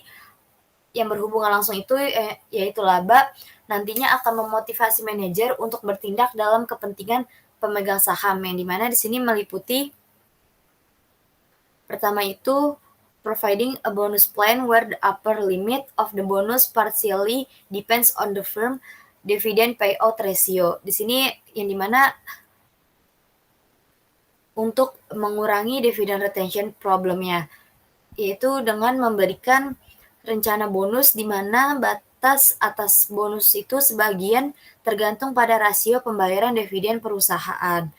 yang berhubungan langsung itu yaitu laba nantinya akan memotivasi manajer untuk bertindak dalam kepentingan pemegang saham yang dimana di sini meliputi pertama itu providing a bonus plan where the upper limit of the bonus partially depends on the firm dividend payout ratio. Di sini yang dimana untuk mengurangi dividend retention problemnya, yaitu dengan memberikan rencana bonus di mana batas atas bonus itu sebagian tergantung pada rasio pembayaran dividen perusahaan.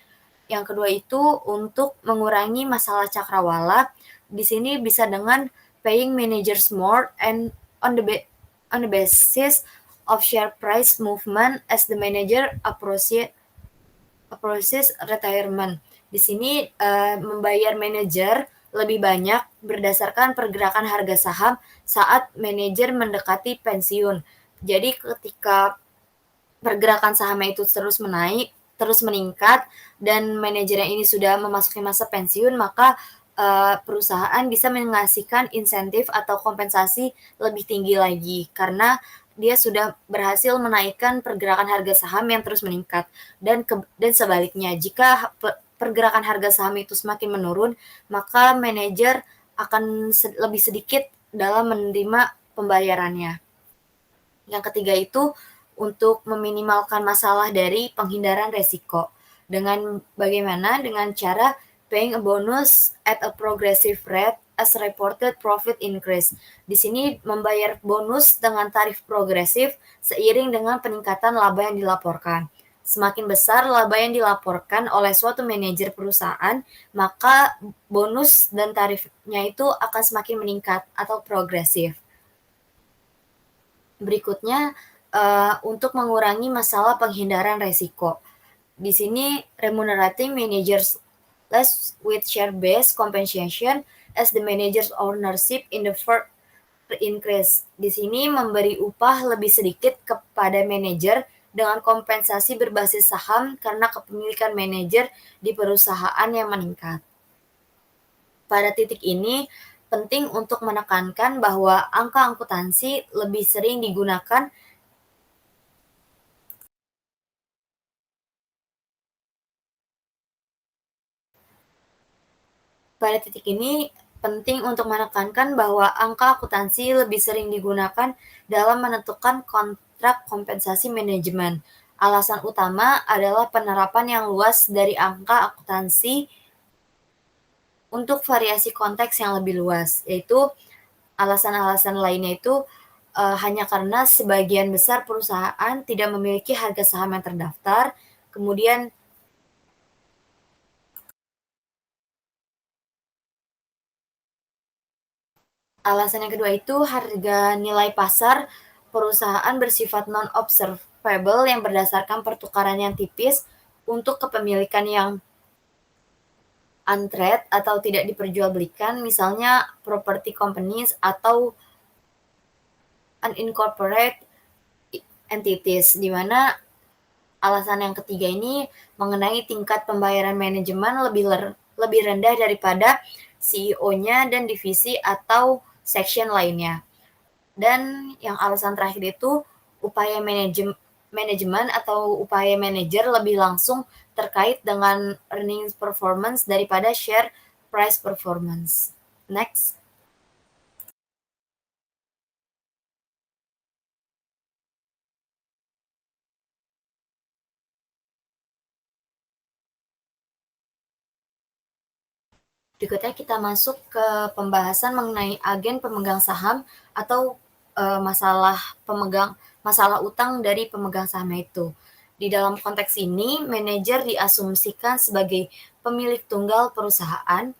Yang kedua itu untuk mengurangi masalah cakrawala. Di sini bisa dengan paying managers more and on the basis of share price movement as the manager approaches retirement. Di sini membayar manajer lebih banyak berdasarkan pergerakan harga saham saat manajer mendekati pensiun. Jadi ketika pergerakan sahamnya itu terus meningkat, dan manajernya ini sudah memasuki masa pensiun, maka perusahaan bisa mengasihkan insentif atau kompensasi lebih tinggi lagi karena dia sudah berhasil menaikkan pergerakan harga saham yang terus meningkat. Dan sebaliknya, jika pergerakan harga saham itu semakin menurun, maka manajer akan lebih sedikit dalam menerima pembayarannya. Yang ketiga itu untuk meminimalkan masalah dari penghindaran resiko. Dengan bagaimana? Dengan cara paying a bonus at a progressive rate as reported profit increase. Di sini membayar bonus dengan tarif progresif seiring dengan peningkatan laba yang dilaporkan. Semakin besar laba yang dilaporkan oleh suatu manajer perusahaan, maka bonus dan tarifnya itu akan semakin meningkat atau progresif. Berikutnya, untuk mengurangi masalah penghindaran resiko. Di sini remunerating managers less with share-based compensation as the manager's ownership in the firm increase. Di sini memberi upah lebih sedikit kepada manajer dengan kompensasi berbasis saham karena kepemilikan manajer di perusahaan yang meningkat. Pada titik ini, penting untuk menekankan bahwa angka akuntansi lebih sering digunakan Pada titik ini, penting untuk menekankan bahwa angka akuntansi lebih sering digunakan dalam menentukan kontrak kompensasi manajemen. Alasan utama adalah penerapan yang luas dari angka akuntansi untuk variasi konteks yang lebih luas, yaitu alasan-alasan lainnya itu hanya karena sebagian besar perusahaan tidak memiliki harga saham yang terdaftar, kemudian alasan yang kedua itu harga nilai pasar perusahaan bersifat non-observable yang berdasarkan pertukaran yang tipis untuk kepemilikan yang untrade atau tidak diperjualbelikan, misalnya property companies atau unincorporated entities, di mana alasan yang ketiga ini mengenai tingkat pembayaran manajemen lebih rendah daripada CEO-nya dan divisi atau section lainnya. Dan yang alasan terakhir itu upaya manajemen atau upaya manajer lebih langsung terkait dengan earnings performance daripada share price performance. Next. Berikutnya kita masuk ke pembahasan mengenai agen pemegang saham atau masalah utang dari pemegang saham itu. Di dalam konteks ini, manajer diasumsikan sebagai pemilik tunggal perusahaan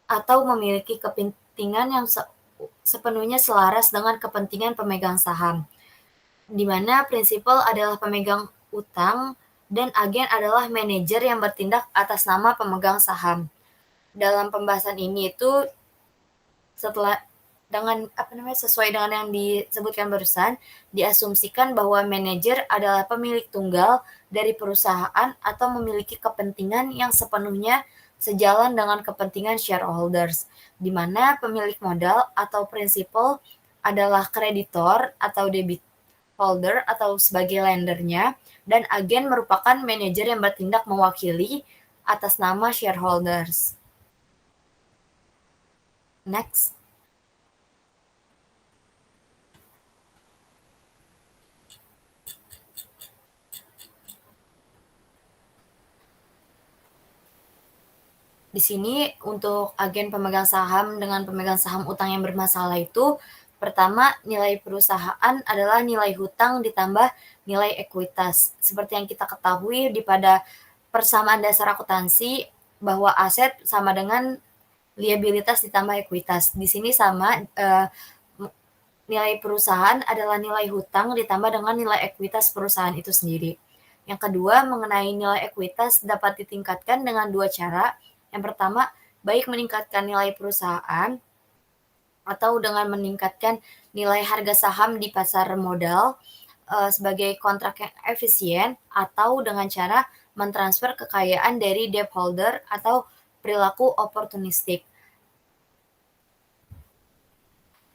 atau memiliki kepentingan yang sepenuhnya selaras dengan kepentingan pemegang saham, di mana prinsipal adalah pemegang utang dan agen adalah manajer yang bertindak atas nama pemegang saham. Dalam pembahasan ini itu sesuai dengan yang disebutkan barusan, diasumsikan bahwa manajer adalah pemilik tunggal dari perusahaan atau memiliki kepentingan yang sepenuhnya sejalan dengan kepentingan shareholders, di mana pemilik modal atau prinsipal adalah kreditor atau debit holder atau sebagai lendernya, dan agen merupakan manajer yang bertindak mewakili atas nama shareholders. Next. Di sini untuk agen pemegang saham dengan pemegang saham utang yang bermasalah itu, pertama, nilai perusahaan adalah nilai hutang ditambah nilai ekuitas. Seperti yang kita ketahui pada persamaan dasar akuntansi, bahwa aset sama dengan liabilitas ditambah ekuitas. Di sini sama, nilai perusahaan adalah nilai hutang ditambah dengan nilai ekuitas perusahaan itu sendiri. Yang kedua, mengenai nilai ekuitas dapat ditingkatkan dengan dua cara. Yang pertama, baik meningkatkan nilai perusahaan atau dengan meningkatkan nilai harga saham di pasar modal sebagai kontrak yang efisien, atau dengan cara mentransfer kekayaan dari debt holder atau perilaku oportunistik.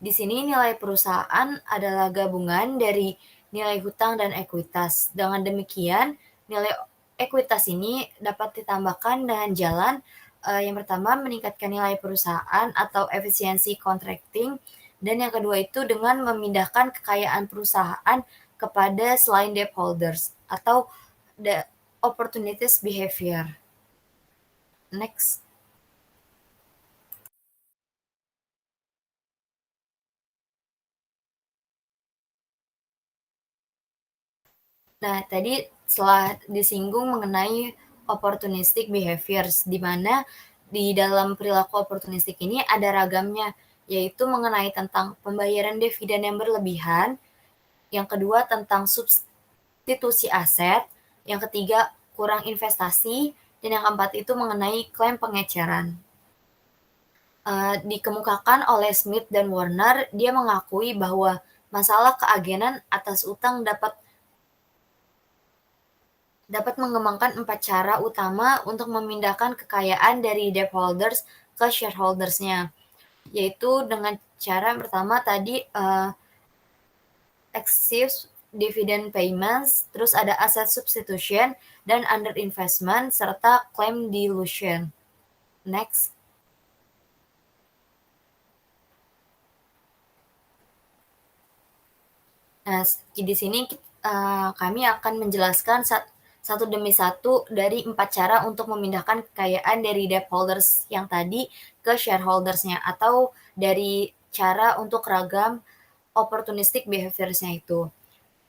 Di sini nilai perusahaan adalah gabungan dari nilai hutang dan ekuitas. Dengan demikian, nilai ekuitas ini dapat ditambahkan dengan jalan yang pertama, meningkatkan nilai perusahaan atau efisiensi contracting, dan yang kedua itu dengan memindahkan kekayaan perusahaan kepada selain debt holders atau the opportunities behavior. Next. Nah, tadi setelah disinggung mengenai opportunistic behaviors, di mana di dalam perilaku opportunistic ini ada ragamnya, yaitu mengenai tentang pembayaran dividen yang berlebihan, yang kedua tentang substitusi aset, yang ketiga kurang investasi, dan yang keempat itu mengenai klaim pengeceran. Dikemukakan oleh Smith dan Warner, dia mengakui bahwa masalah keagenan atas utang dapat mengembangkan 4 cara utama untuk memindahkan kekayaan dari debt holders ke shareholders-nya, yaitu dengan cara yang pertama tadi excessive dividend payments, terus ada asset substitution dan under investment, serta claim dilution. Next. Nah, di sini kami akan menjelaskan satu demi satu dari 4 cara untuk memindahkan kekayaan dari debt holders yang tadi ke shareholders-nya, atau dari cara untuk ragam opportunistic behaviors-nya itu.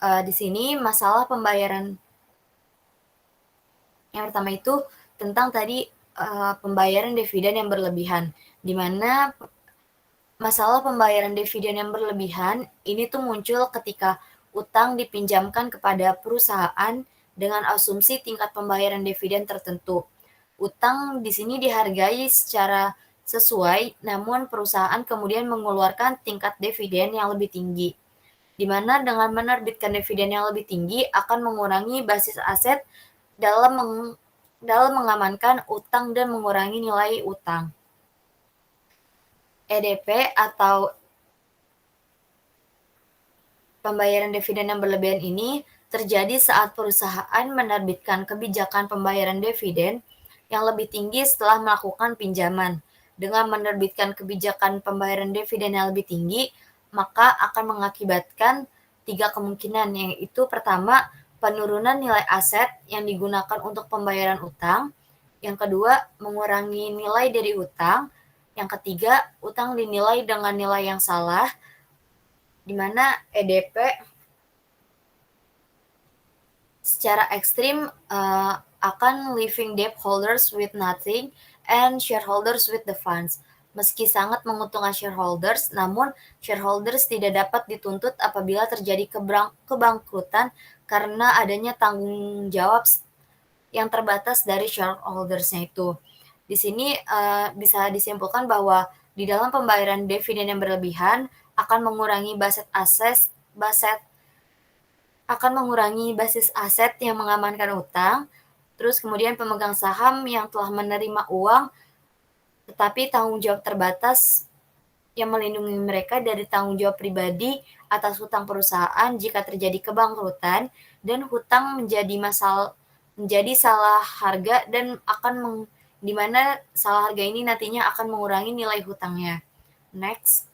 Di sini masalah pembayaran yang pertama itu tentang tadi pembayaran dividen yang berlebihan, di mana masalah pembayaran dividen yang berlebihan ini tuh muncul ketika utang dipinjamkan kepada perusahaan dengan asumsi tingkat pembayaran dividen tertentu. Utang di sini dihargai secara sesuai, namun perusahaan kemudian mengeluarkan tingkat dividen yang lebih tinggi, di mana dengan menerbitkan dividen yang lebih tinggi akan mengurangi basis aset dalam mengamankan utang dan mengurangi nilai utang. EDP atau pembayaran dividen yang berlebihan ini terjadi saat perusahaan menerbitkan kebijakan pembayaran dividen yang lebih tinggi setelah melakukan pinjaman. Dengan menerbitkan kebijakan pembayaran dividen yang lebih tinggi, maka akan mengakibatkan 3 kemungkinan, yaitu pertama, penurunan nilai aset yang digunakan untuk pembayaran utang, yang kedua, mengurangi nilai dari utang, Yang ketiga, utang dinilai dengan nilai yang salah, di mana EDP secara ekstrim akan leaving debt holders with nothing and shareholders with the funds. Meski sangat menguntungkan shareholders, namun shareholders tidak dapat dituntut apabila terjadi kebangkrutan karena adanya tanggung jawab yang terbatas dari shareholders-nya itu. Di sini bisa disimpulkan bahwa di dalam pembayaran dividen yang berlebihan akan mengurangi basis aset yang mengamankan utang, terus kemudian pemegang saham yang telah menerima uang tetapi tanggung jawab terbatas yang melindungi mereka dari tanggung jawab pribadi atas hutang perusahaan jika terjadi kebangkrutan, dan hutang menjadi salah harga dan di mana salah harga ini nantinya akan mengurangi nilai hutangnya. Next.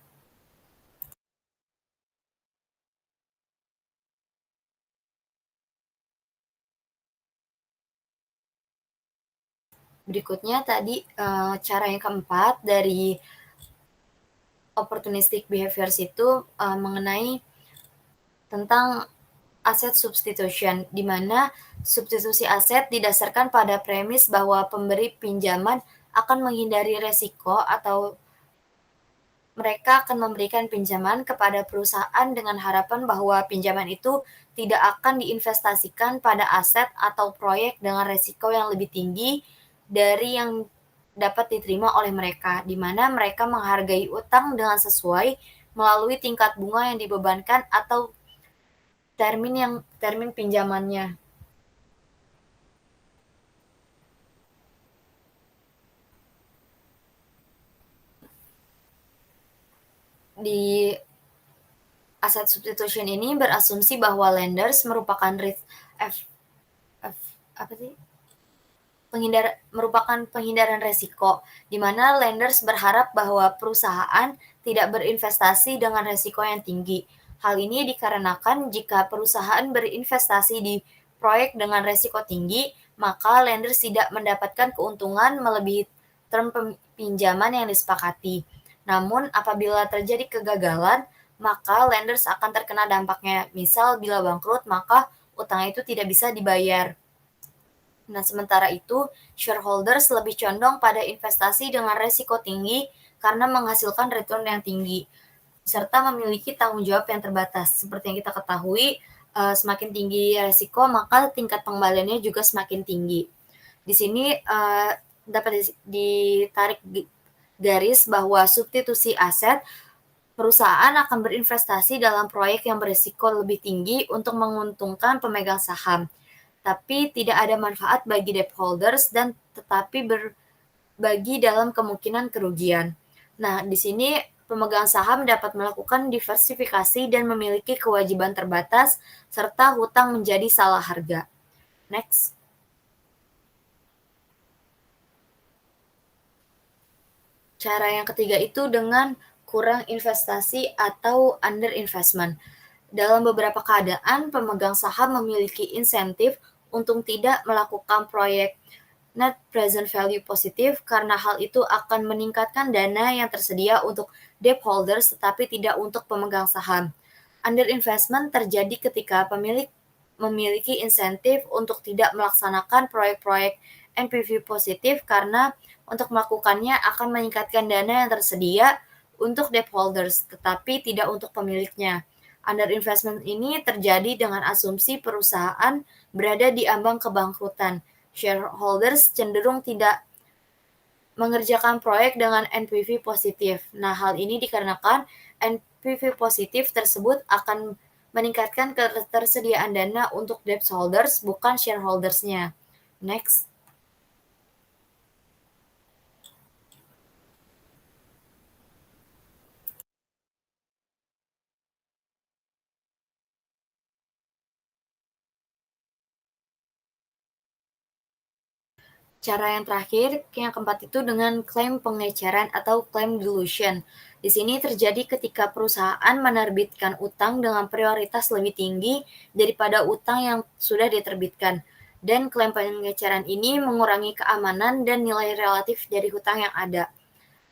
Berikutnya tadi cara yang keempat dari opportunistic behaviors itu mengenai tentang aset substitution, di mana substitusi aset didasarkan pada premis bahwa pemberi pinjaman akan menghindari resiko atau mereka akan memberikan pinjaman kepada perusahaan dengan harapan bahwa pinjaman itu tidak akan diinvestasikan pada aset atau proyek dengan resiko yang lebih tinggi dari yang dapat diterima oleh mereka, di mana mereka menghargai utang dengan sesuai melalui tingkat bunga yang dibebankan atau termin pinjamannya. Di asset substitution ini berasumsi bahwa lenders merupakan penghindaran resiko, di mana lenders berharap bahwa perusahaan tidak berinvestasi dengan resiko yang tinggi. Hal ini dikarenakan jika perusahaan berinvestasi di proyek dengan resiko tinggi, maka lenders tidak mendapatkan keuntungan melebihi term pinjaman yang disepakati. Namun, apabila terjadi kegagalan, maka lenders akan terkena dampaknya. Misal, bila bangkrut, maka utang itu tidak bisa dibayar. Nah, sementara itu, shareholders lebih condong pada investasi dengan resiko tinggi karena menghasilkan return yang tinggi, serta memiliki tanggung jawab yang terbatas. Seperti yang kita ketahui, semakin tinggi resiko, maka tingkat pengembaliannya juga semakin tinggi. Di sini dapat ditarik garis bahwa substitusi aset, perusahaan akan berinvestasi dalam proyek yang berisiko lebih tinggi untuk menguntungkan pemegang saham, tapi tidak ada manfaat bagi debt holders dan tetapi berbagi dalam kemungkinan kerugian. Nah, di sini pemegang saham dapat melakukan diversifikasi dan memiliki kewajiban terbatas serta hutang menjadi salah harga. Next. Cara yang ketiga itu dengan kurang investasi atau under investment. Dalam beberapa keadaan, pemegang saham memiliki insentif untuk tidak melakukan proyek net present value positif karena hal itu akan meningkatkan dana yang tersedia untuk debt holders tetapi tidak untuk pemegang saham. Under investment terjadi ketika pemilik memiliki insentif untuk tidak melaksanakan proyek-proyek NPV positif karena untuk melakukannya akan meningkatkan dana yang tersedia untuk debt holders tetapi tidak untuk pemiliknya. Under investment ini terjadi dengan asumsi perusahaan berada di ambang kebangkrutan. Shareholders cenderung tidak mengerjakan proyek dengan NPV positif. Nah, hal ini dikarenakan NPV positif tersebut akan meningkatkan ketersediaan dana untuk debt holders, bukan shareholders-nya. Next. Cara yang terakhir, yang keempat itu dengan klaim pengeceran atau claim dilution. Di sini terjadi ketika perusahaan menerbitkan utang dengan prioritas lebih tinggi daripada utang yang sudah diterbitkan. Dan klaim pengeceran ini mengurangi keamanan dan nilai relatif dari hutang yang ada.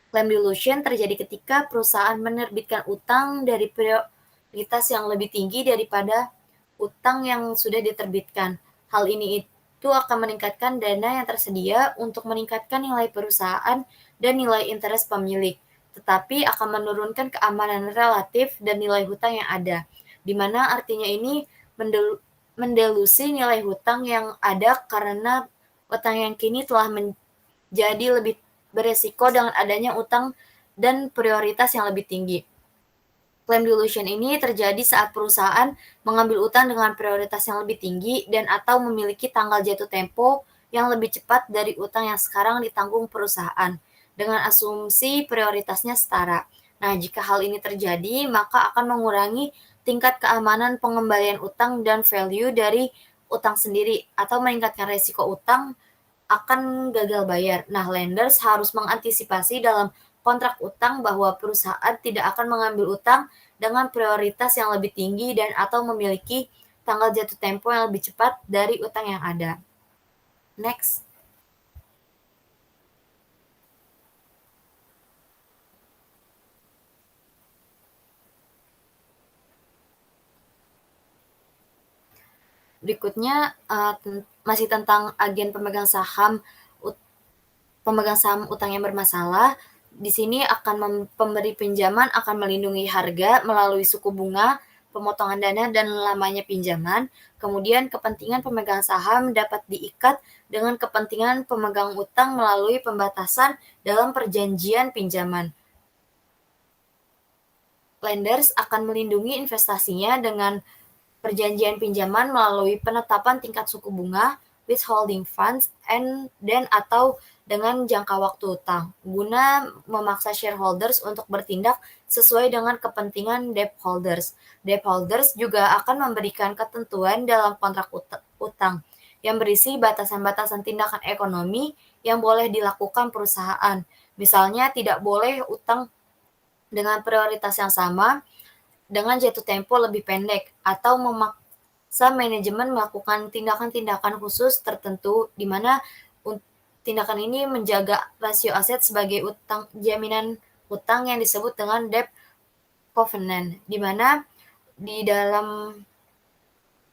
Claim dilution terjadi ketika perusahaan menerbitkan utang dari prioritas yang lebih tinggi daripada utang yang sudah diterbitkan. Hal ini itu akan meningkatkan dana yang tersedia untuk meningkatkan nilai perusahaan dan nilai interest pemilik, tetapi akan menurunkan keamanan relatif dan nilai hutang yang ada, di mana artinya ini mendelusi nilai hutang yang ada karena utang yang kini telah menjadi lebih beresiko dengan adanya utang dan prioritas yang lebih tinggi. Claim dilution ini terjadi saat perusahaan mengambil utang dengan prioritas yang lebih tinggi dan atau memiliki tanggal jatuh tempo yang lebih cepat dari utang yang sekarang ditanggung perusahaan, dengan asumsi prioritasnya setara. Nah, jika hal ini terjadi, maka akan mengurangi tingkat keamanan pengembalian utang dan value dari utang sendiri, atau meningkatkan resiko utang akan gagal bayar. Nah, lenders harus mengantisipasi dalam kontrak utang bahwa perusahaan tidak akan mengambil utang dengan prioritas yang lebih tinggi dan atau memiliki tanggal jatuh tempo yang lebih cepat dari utang yang ada. Next. Berikutnya masih tentang agen pemegang saham utang yang bermasalah. Di sini pemberi pinjaman akan melindungi harga melalui suku bunga, pemotongan dana, dan lamanya pinjaman. Kemudian kepentingan pemegang saham dapat diikat dengan kepentingan pemegang utang melalui pembatasan dalam perjanjian pinjaman. Lenders akan melindungi investasinya dengan perjanjian pinjaman melalui penetapan tingkat suku bunga, withholding funds, dan atau dengan jangka waktu utang, guna memaksa shareholders untuk bertindak sesuai dengan kepentingan debt holders. Debt holders juga akan memberikan ketentuan dalam kontrak utang yang berisi batasan-batasan tindakan ekonomi yang boleh dilakukan perusahaan. Misalnya, tidak boleh utang dengan prioritas yang sama, dengan jatuh tempo lebih pendek, atau memaksa manajemen melakukan tindakan-tindakan khusus tertentu di mana tindakan ini menjaga rasio aset sebagai jaminan utang yang disebut dengan debt covenant, di mana di dalam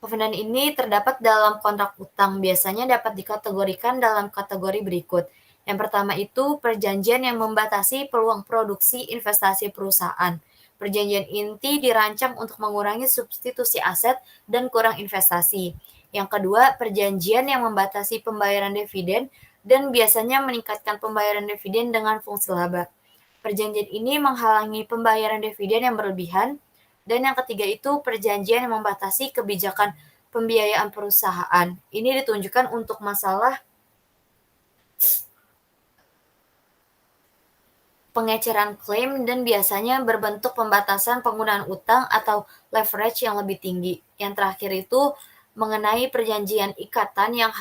covenant ini terdapat dalam kontrak utang, biasanya dapat dikategorikan dalam kategori berikut. Yang pertama itu perjanjian yang membatasi peluang produksi investasi perusahaan. Perjanjian inti dirancang untuk mengurangi substitusi aset dan kurang investasi. Yang kedua, perjanjian yang membatasi pembayaran dividen dan biasanya meningkatkan pembayaran dividen dengan fungsi laba. Perjanjian ini menghalangi pembayaran dividen yang berlebihan. Dan yang ketiga itu perjanjian yang membatasi kebijakan pembiayaan perusahaan. Ini ditunjukkan untuk masalah pengeceran klaim dan biasanya berbentuk pembatasan penggunaan utang atau leverage yang lebih tinggi. Yang terakhir itu mengenai perjanjian ikatan yang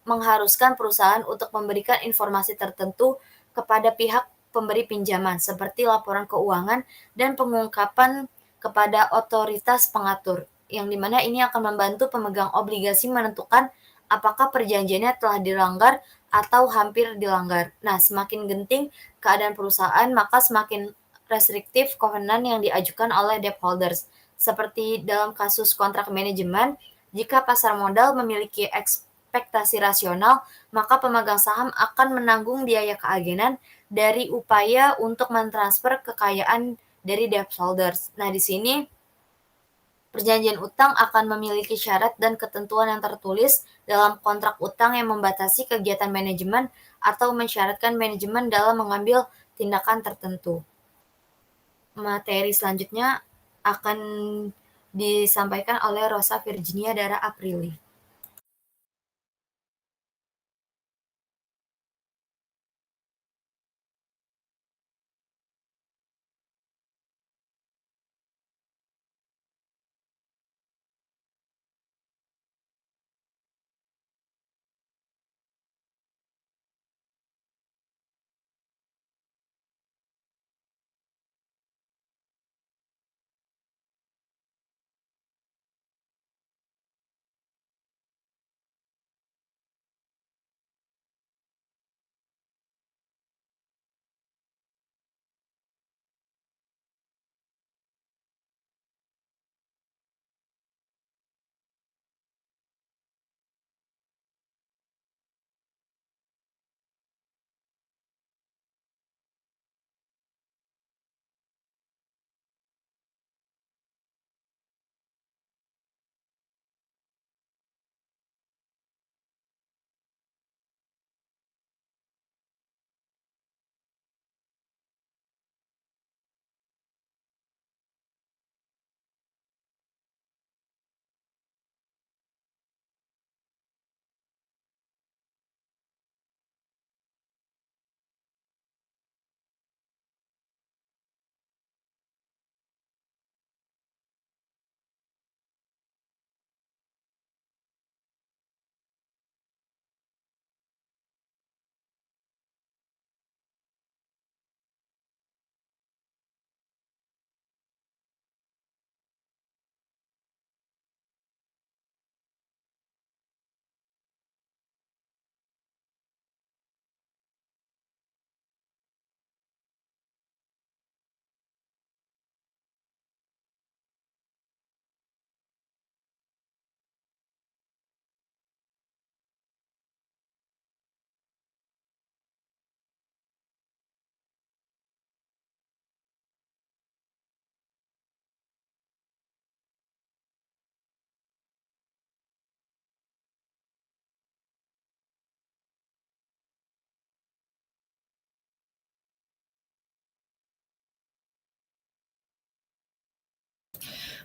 mengharuskan perusahaan untuk memberikan informasi tertentu kepada pihak pemberi pinjaman, seperti laporan keuangan dan pengungkapan kepada otoritas pengatur, yang dimana ini akan membantu pemegang obligasi menentukan apakah perjanjiannya telah dilanggar atau hampir dilanggar. Nah, semakin genting keadaan perusahaan, maka semakin restriktif covenant yang diajukan oleh debt holders. Seperti dalam kasus kontrak manajemen, jika pasar modal memiliki ekspektasi rasional, maka pemegang saham akan menanggung biaya keagenan dari upaya untuk mentransfer kekayaan dari debt holders. Nah, di sini perjanjian utang akan memiliki syarat dan ketentuan yang tertulis dalam kontrak utang yang membatasi kegiatan manajemen atau mensyaratkan manajemen dalam mengambil tindakan tertentu. Materi selanjutnya akan disampaikan oleh Rosa Virginia Dara Aprili.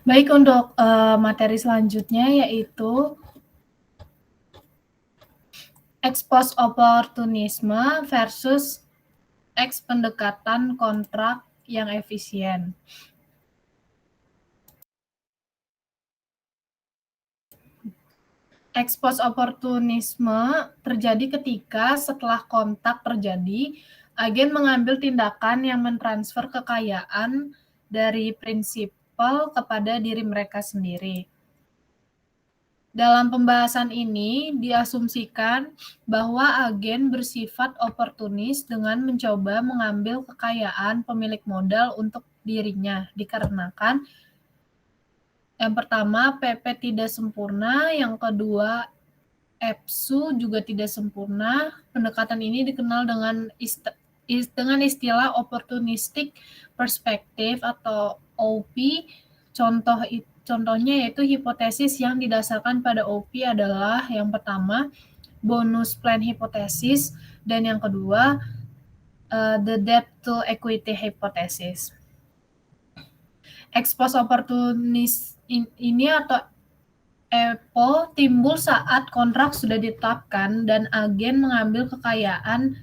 Baik, untuk materi selanjutnya yaitu ex post opportunisme versus ex pendekatan kontrak yang efisien. Ex post opportunisme terjadi ketika setelah kontak terjadi, agen mengambil tindakan yang mentransfer kekayaan dari prinsipal kepada diri mereka sendiri. Dalam pembahasan ini, diasumsikan bahwa agen bersifat oportunis dengan mencoba mengambil kekayaan pemilik modal untuk dirinya, dikarenakan yang pertama, PP tidak sempurna, yang kedua, EPSU juga tidak sempurna. Pendekatan ini dikenal dengan istilah opportunistic perspective atau OP. Contohnya yaitu hipotesis yang didasarkan pada OP adalah yang pertama bonus plan hypothesis dan yang kedua the debt to equity hypothesis. Ex post opportunis ini atau EPO timbul saat kontrak sudah ditetapkan dan agen mengambil kekayaan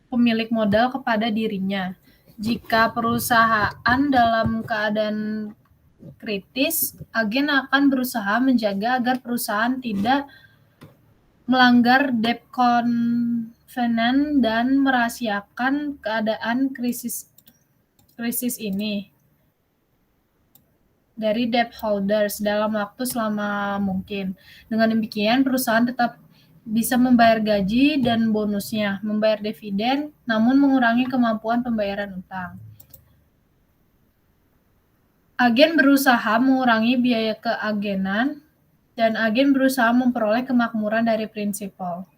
pemilik modal kepada dirinya. Jika perusahaan dalam keadaan kritis, agen akan berusaha menjaga agar perusahaan tidak melanggar debt covenant dan merahasiakan keadaan krisis ini dari debt holders dalam waktu selama mungkin. Dengan demikian, perusahaan tetap bisa membayar gaji dan bonusnya, membayar dividen, namun mengurangi kemampuan pembayaran utang. Agen berusaha mengurangi biaya keagenan, dan agen berusaha memperoleh kemakmuran dari prinsipal.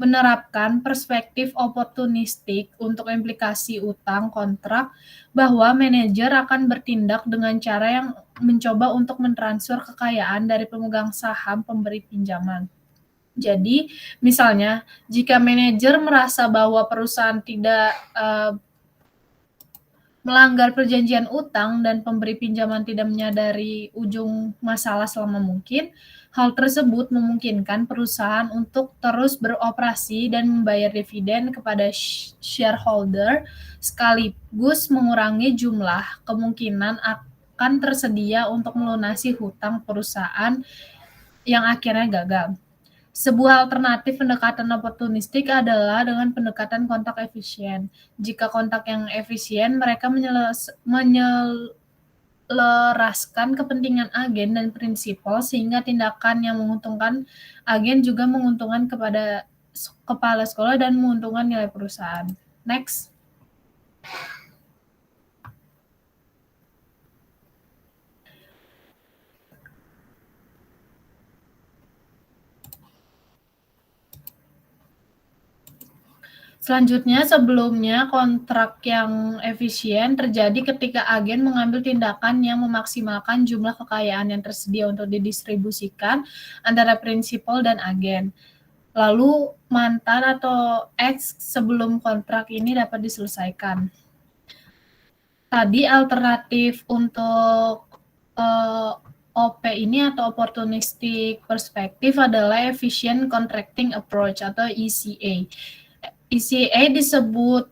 Menerapkan perspektif oportunistik untuk implikasi utang kontrak bahwa manajer akan bertindak dengan cara yang mencoba untuk mentransfer kekayaan dari pemegang saham pemberi pinjaman. Jadi, misalnya, jika manajer merasa bahwa perusahaan tidak melanggar perjanjian utang dan pemberi pinjaman tidak menyadari ujung masalah selama mungkin, hal tersebut memungkinkan perusahaan untuk terus beroperasi dan membayar dividen kepada shareholder sekaligus mengurangi jumlah kemungkinan akan tersedia untuk melunasi hutang perusahaan yang akhirnya gagal. Sebuah alternatif pendekatan oportunistik adalah dengan pendekatan kontak efisien. Jika kontak yang efisien, mereka menyelaraskan kepentingan agen dan prinsipal sehingga tindakan yang menguntungkan agen juga menguntungkan kepada kepala sekolah dan menguntungkan nilai perusahaan. Next. Selanjutnya, sebelumnya kontrak yang efisien terjadi ketika agen mengambil tindakan yang memaksimalkan jumlah kekayaan yang tersedia untuk didistribusikan antara prinsipal dan agen. Lalu mantan atau ex sebelum kontrak ini dapat diselesaikan. Tadi alternatif untuk OP ini atau opportunistic perspective adalah efficient contracting approach atau ECA. ECA disebut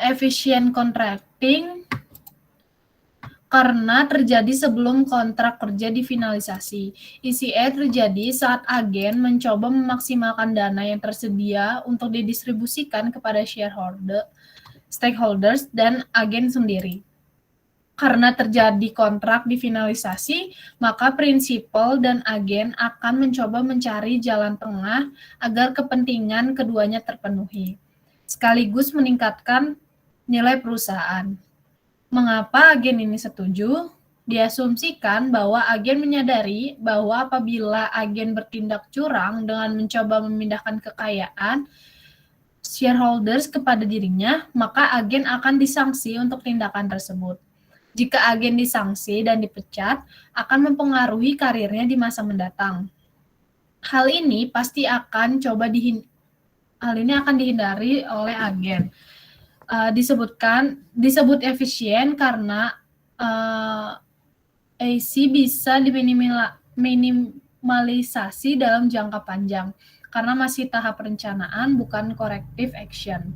efficient contracting karena terjadi sebelum kontrak kerja difinalisasi. ECA terjadi saat agen mencoba memaksimalkan dana yang tersedia untuk didistribusikan kepada stakeholders, dan agen sendiri. Karena terjadi kontrak difinalisasi, maka prinsipal dan agen akan mencoba mencari jalan tengah agar kepentingan keduanya terpenuhi, sekaligus meningkatkan nilai perusahaan. Mengapa agen ini setuju? Diasumsikan bahwa agen menyadari bahwa apabila agen bertindak curang dengan mencoba memindahkan kekayaan shareholders kepada dirinya, maka agen akan disanksi untuk tindakan tersebut. Jika agen disanksi dan dipecat, akan mempengaruhi karirnya di masa mendatang. Hal ini akan dihindari oleh agen. disebut efisien karena AC bisa diminimalisasi dalam jangka panjang karena masih tahap perencanaan bukan corrective action.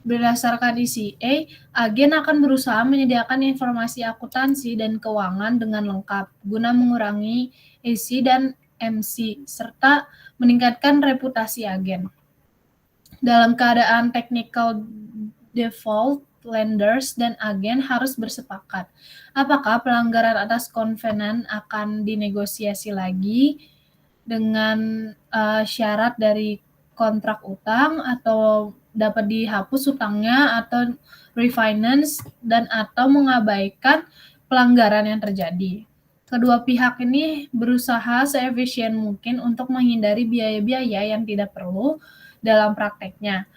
Berdasarkan ECA, agen akan berusaha menyediakan informasi akuntansi dan keuangan dengan lengkap guna mengurangi AC dan MC serta meningkatkan reputasi agen. Dalam keadaan technical default, lenders dan agen harus bersepakat apakah pelanggaran atas kovenant akan dinegosiasi lagi dengan syarat dari kontrak utang atau dapat dihapus utangnya atau refinance dan atau mengabaikan pelanggaran yang terjadi. Kedua pihak ini berusaha seefisien mungkin untuk menghindari biaya-biaya yang tidak perlu dalam prakteknya.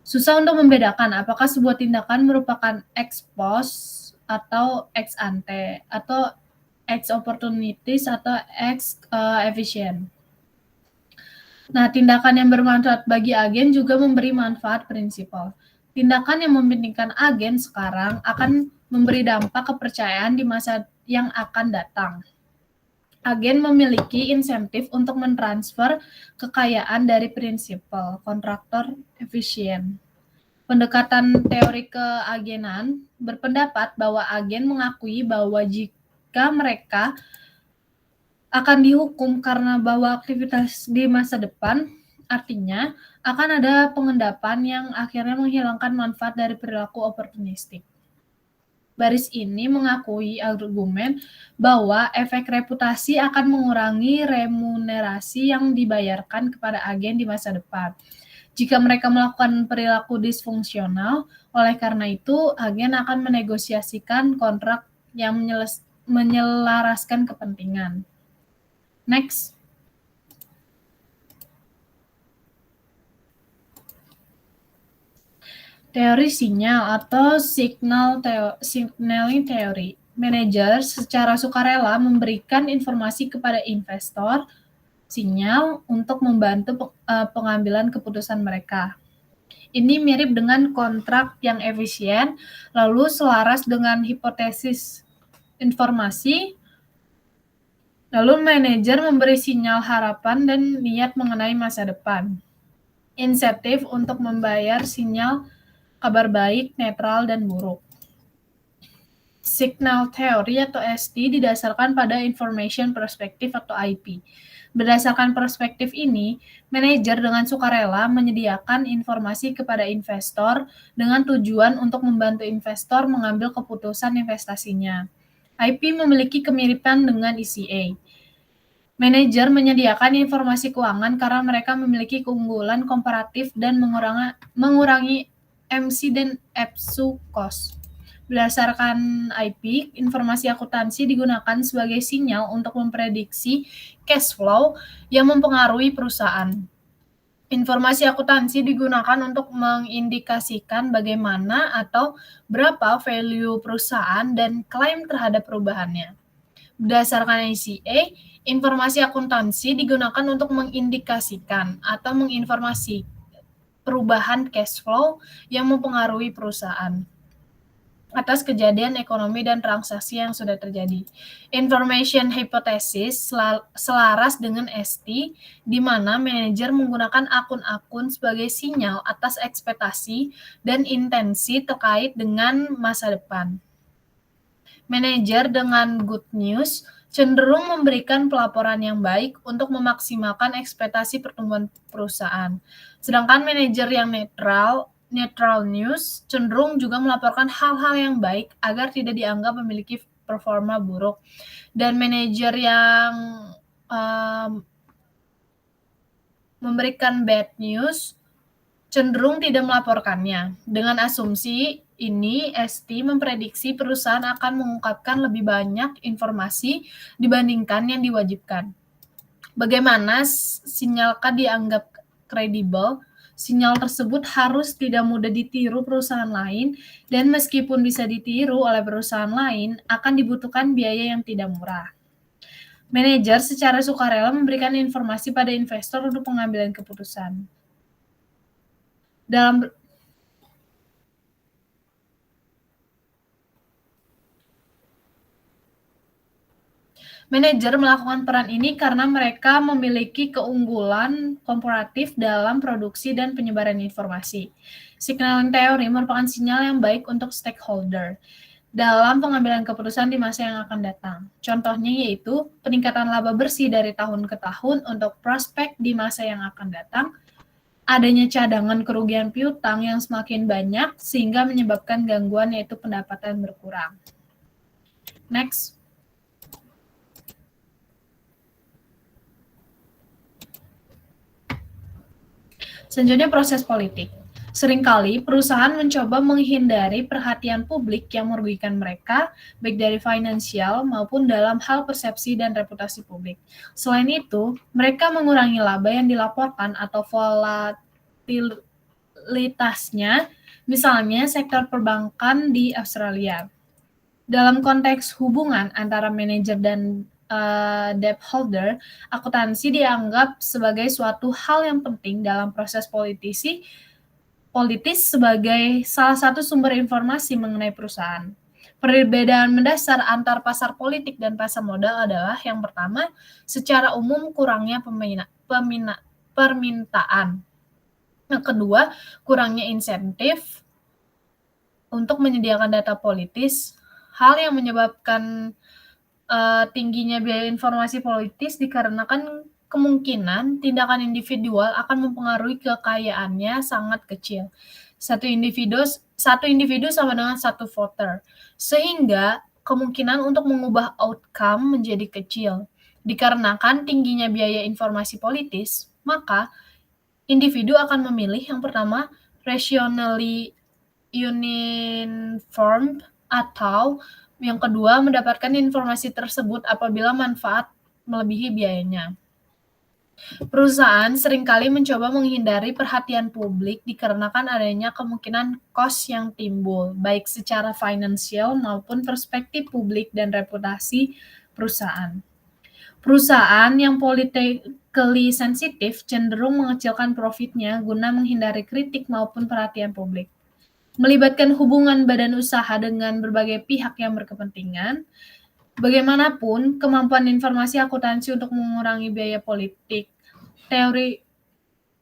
Susah untuk membedakan apakah sebuah tindakan merupakan ex post atau ex ante atau ex opportunities atau ex efficient. Nah, tindakan yang bermanfaat bagi agen juga memberi manfaat prinsipal. Tindakan yang mementingkan agen sekarang akan memberi dampak kepercayaan di masa yang akan datang. Agen memiliki insentif untuk mentransfer kekayaan dari prinsipal kontraktor efisien. Pendekatan teori keagenan berpendapat bahwa agen mengakui bahwa jika mereka akan dihukum karena bahwa aktivitas di masa depan, artinya akan ada pengendapan yang akhirnya menghilangkan manfaat dari perilaku oportunistik. Baris ini mengakui argumen bahwa efek reputasi akan mengurangi remunerasi yang dibayarkan kepada agen di masa depan jika mereka melakukan perilaku disfungsional. Oleh karena itu, agen akan menegosiasikan kontrak yang menyelaraskan kepentingan. Next. Teori sinyal atau signaling theory. Manajer secara sukarela memberikan informasi kepada investor sinyal untuk membantu pengambilan keputusan mereka. Ini mirip dengan kontrak yang efisien, lalu selaras dengan hipotesis informasi. Lalu manajer memberi sinyal harapan dan niat mengenai masa depan. Insentif untuk membayar sinyal kabar baik, netral, dan buruk. Signal theory atau ST didasarkan pada information perspective atau IP. Berdasarkan perspektif ini, manajer dengan sukarela menyediakan informasi kepada investor dengan tujuan untuk membantu investor mengambil keputusan investasinya. IP memiliki kemiripan dengan ECA. Manajer menyediakan informasi keuangan karena mereka memiliki keunggulan komparatif dan mengurangi MC dan EPSU cost. Berdasarkan IP, informasi akuntansi digunakan sebagai sinyal untuk memprediksi cash flow yang mempengaruhi perusahaan. Informasi akuntansi digunakan untuk mengindikasikan bagaimana atau berapa value perusahaan dan klaim terhadap perubahannya. Berdasarkan ECA, informasi akuntansi digunakan untuk mengindikasikan atau menginformasi perubahan cash flow yang mempengaruhi perusahaan atas kejadian ekonomi dan transaksi yang sudah terjadi. Information hypothesis selaras dengan ST, di mana manajer menggunakan akun-akun sebagai sinyal atas ekspektasi dan intensi terkait dengan masa depan. Manajer dengan good news cenderung memberikan pelaporan yang baik untuk memaksimalkan ekspektasi pertumbuhan perusahaan. Sedangkan manajer yang neutral news cenderung juga melaporkan hal-hal yang baik agar tidak dianggap memiliki performa buruk. Dan manajer yang memberikan bad news cenderung tidak melaporkannya. Dengan asumsi ini, ST memprediksi perusahaan akan mengungkapkan lebih banyak informasi dibandingkan yang diwajibkan. Bagaimana sinyalkah dianggap kredibel? Sinyal tersebut harus tidak mudah ditiru perusahaan lain, dan meskipun bisa ditiru oleh perusahaan lain, akan dibutuhkan biaya yang tidak murah. Manajer secara sukarela memberikan informasi pada investor untuk pengambilan keputusan. Manajer melakukan peran ini karena mereka memiliki keunggulan komparatif dalam produksi dan penyebaran informasi. Signaling teori merupakan sinyal yang baik untuk stakeholder dalam pengambilan keputusan di masa yang akan datang. Contohnya yaitu peningkatan laba bersih dari tahun ke tahun untuk prospek di masa yang akan datang, adanya cadangan kerugian piutang yang semakin banyak sehingga menyebabkan gangguan yaitu pendapatan berkurang. Next. Selanjutnya proses politik. Seringkali perusahaan mencoba menghindari perhatian publik yang merugikan mereka, baik dari finansial maupun dalam hal persepsi dan reputasi publik. Selain itu, mereka mengurangi laba yang dilaporkan atau volatilitasnya, misalnya sektor perbankan di Australia. Dalam konteks hubungan antara manajer dan debt holder, akuntansi dianggap sebagai suatu hal yang penting dalam proses politis sebagai salah satu sumber informasi mengenai perusahaan. Perbedaan mendasar antar pasar politik dan pasar modal adalah yang pertama, secara umum kurangnya permintaan. Yang kedua, kurangnya insentif untuk menyediakan data politis, hal yang menyebabkan tingginya biaya informasi politis dikarenakan kemungkinan tindakan individual akan mempengaruhi kekayaannya sangat kecil. Satu individu sama dengan satu voter, sehingga kemungkinan untuk mengubah outcome menjadi kecil. Dikarenakan tingginya biaya informasi politis, maka individu akan memilih yang pertama rationally uninformed atau yang kedua, mendapatkan informasi tersebut apabila manfaat melebihi biayanya. Perusahaan seringkali mencoba menghindari perhatian publik dikarenakan adanya kemungkinan cost yang timbul, baik secara finansial maupun perspektif publik dan reputasi perusahaan. Perusahaan yang politically sensitif cenderung mengecilkan profitnya guna menghindari kritik maupun perhatian publik. Melibatkan hubungan badan usaha dengan berbagai pihak yang berkepentingan, bagaimanapun kemampuan informasi akuntansi untuk mengurangi biaya politik. Teori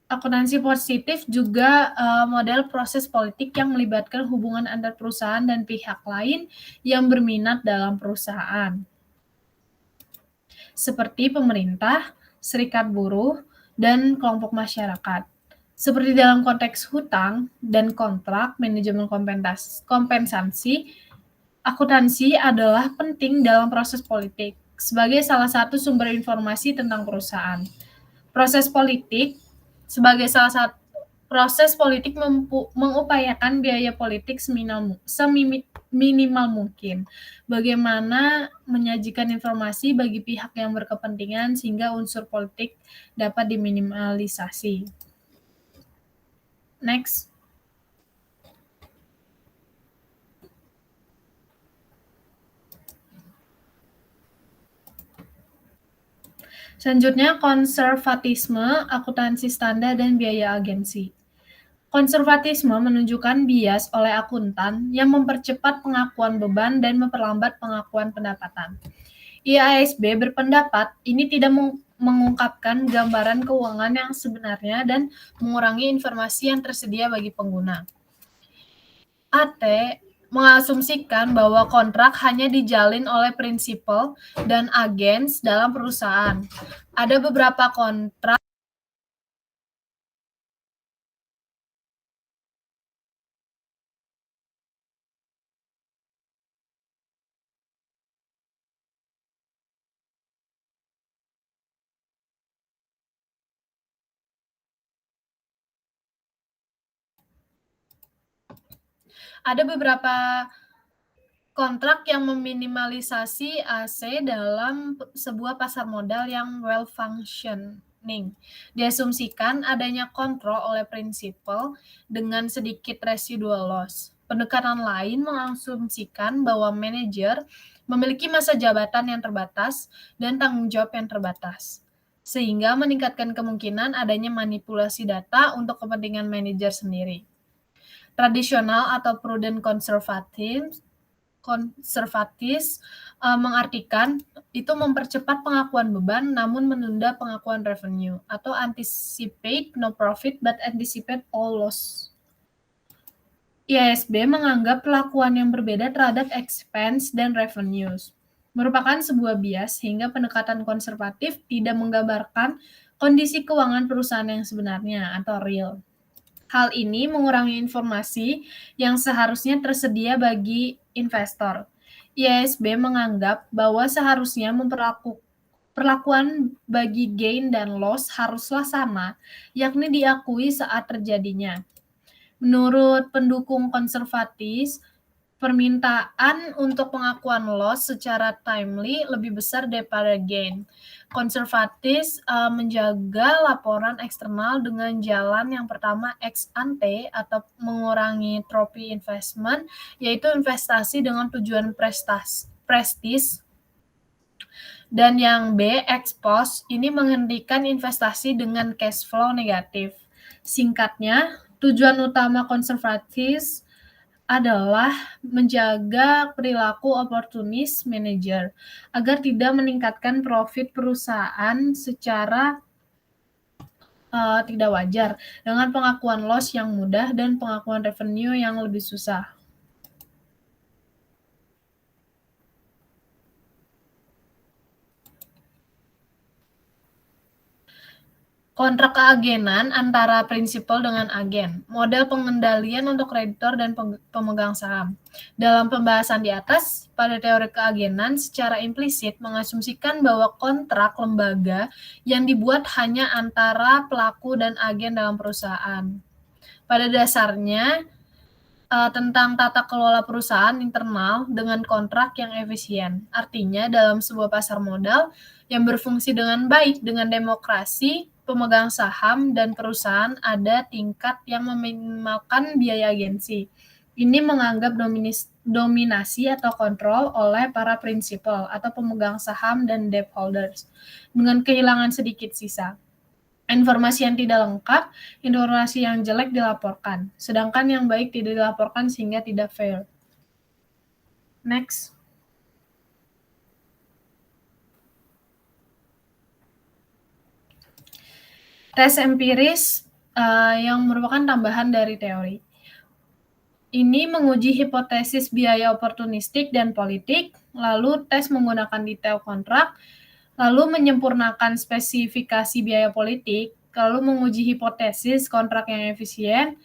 akuntansi positif juga model proses politik yang melibatkan hubungan antar perusahaan dan pihak lain yang berminat dalam perusahaan, seperti pemerintah, serikat buruh, dan kelompok masyarakat. Seperti dalam konteks hutang dan kontrak manajemen kompensasi, akuntansi adalah penting dalam proses politik sebagai salah satu sumber informasi tentang perusahaan. Proses politik mengupayakan biaya politik seminimal mungkin. Bagaimana menyajikan informasi bagi pihak yang berkepentingan sehingga unsur politik dapat diminimalisasi. Next. Selanjutnya, konservatisme, akuntansi standar, dan biaya agensi. Konservatisme menunjukkan bias oleh akuntan yang mempercepat pengakuan beban dan memperlambat pengakuan pendapatan. IASB berpendapat ini tidak mengungkapkan gambaran keuangan yang sebenarnya dan mengurangi informasi yang tersedia bagi pengguna. AT mengasumsikan bahwa kontrak hanya dijalin oleh prinsipal dan agens dalam perusahaan. Ada beberapa kontrak yang meminimalisasi AC dalam sebuah pasar modal yang well functioning. Diasumsikan adanya kontrol oleh prinsipal dengan sedikit residual loss. Pendekatan lain mengasumsikan bahwa manajer memiliki masa jabatan yang terbatas dan tanggung jawab yang terbatas, sehingga meningkatkan kemungkinan adanya manipulasi data untuk kepentingan manajer sendiri. Tradisional atau prudent conservative konservatis mengartikan itu mempercepat pengakuan beban namun menunda pengakuan revenue, atau anticipate no profit but anticipate all loss. IASB menganggap perlakuan yang berbeda terhadap expense dan revenues merupakan sebuah bias sehingga pendekatan konservatif tidak menggambarkan kondisi keuangan perusahaan yang sebenarnya atau real. Hal ini mengurangi informasi yang seharusnya tersedia bagi investor. IASB menganggap bahwa seharusnya perlakuan bagi gain dan loss haruslah sama, yakni diakui saat terjadinya. Menurut pendukung konservatis, permintaan untuk pengakuan loss secara timely lebih besar daripada gain. Konservatis menjaga laporan eksternal dengan jalan yang pertama ex ante atau mengurangi tropi investment, yaitu investasi dengan tujuan prestis. Dan yang B, ex post, ini menghentikan investasi dengan cash flow negatif. Singkatnya, tujuan utama konservatis adalah menjaga perilaku opportunis manager agar tidak meningkatkan profit perusahaan secara tidak wajar dengan pengakuan loss yang mudah dan pengakuan revenue yang lebih susah. Kontrak keagenan antara prinsipal dengan agen, model pengendalian untuk kreditor dan pemegang saham. Dalam pembahasan di atas, pada teori keagenan secara implisit mengasumsikan bahwa kontrak lembaga yang dibuat hanya antara pelaku dan agen dalam perusahaan. Pada dasarnya, tentang tata kelola perusahaan internal dengan kontrak yang efisien. Artinya, dalam sebuah pasar modal yang berfungsi dengan baik dengan demokrasi, pemegang saham dan perusahaan ada tingkat yang meminimalkan biaya agensi. Ini menganggap dominasi atau kontrol oleh para prinsipal atau pemegang saham dan debt holders dengan kehilangan sedikit sisa. Informasi yang tidak lengkap, informasi yang jelek dilaporkan, sedangkan yang baik tidak dilaporkan sehingga tidak fair. Next. Tes empiris yang merupakan tambahan dari teori. Ini menguji hipotesis biaya oportunistik dan politik, lalu tes menggunakan detail kontrak, lalu menyempurnakan spesifikasi biaya politik, lalu menguji hipotesis kontrak yang efisien.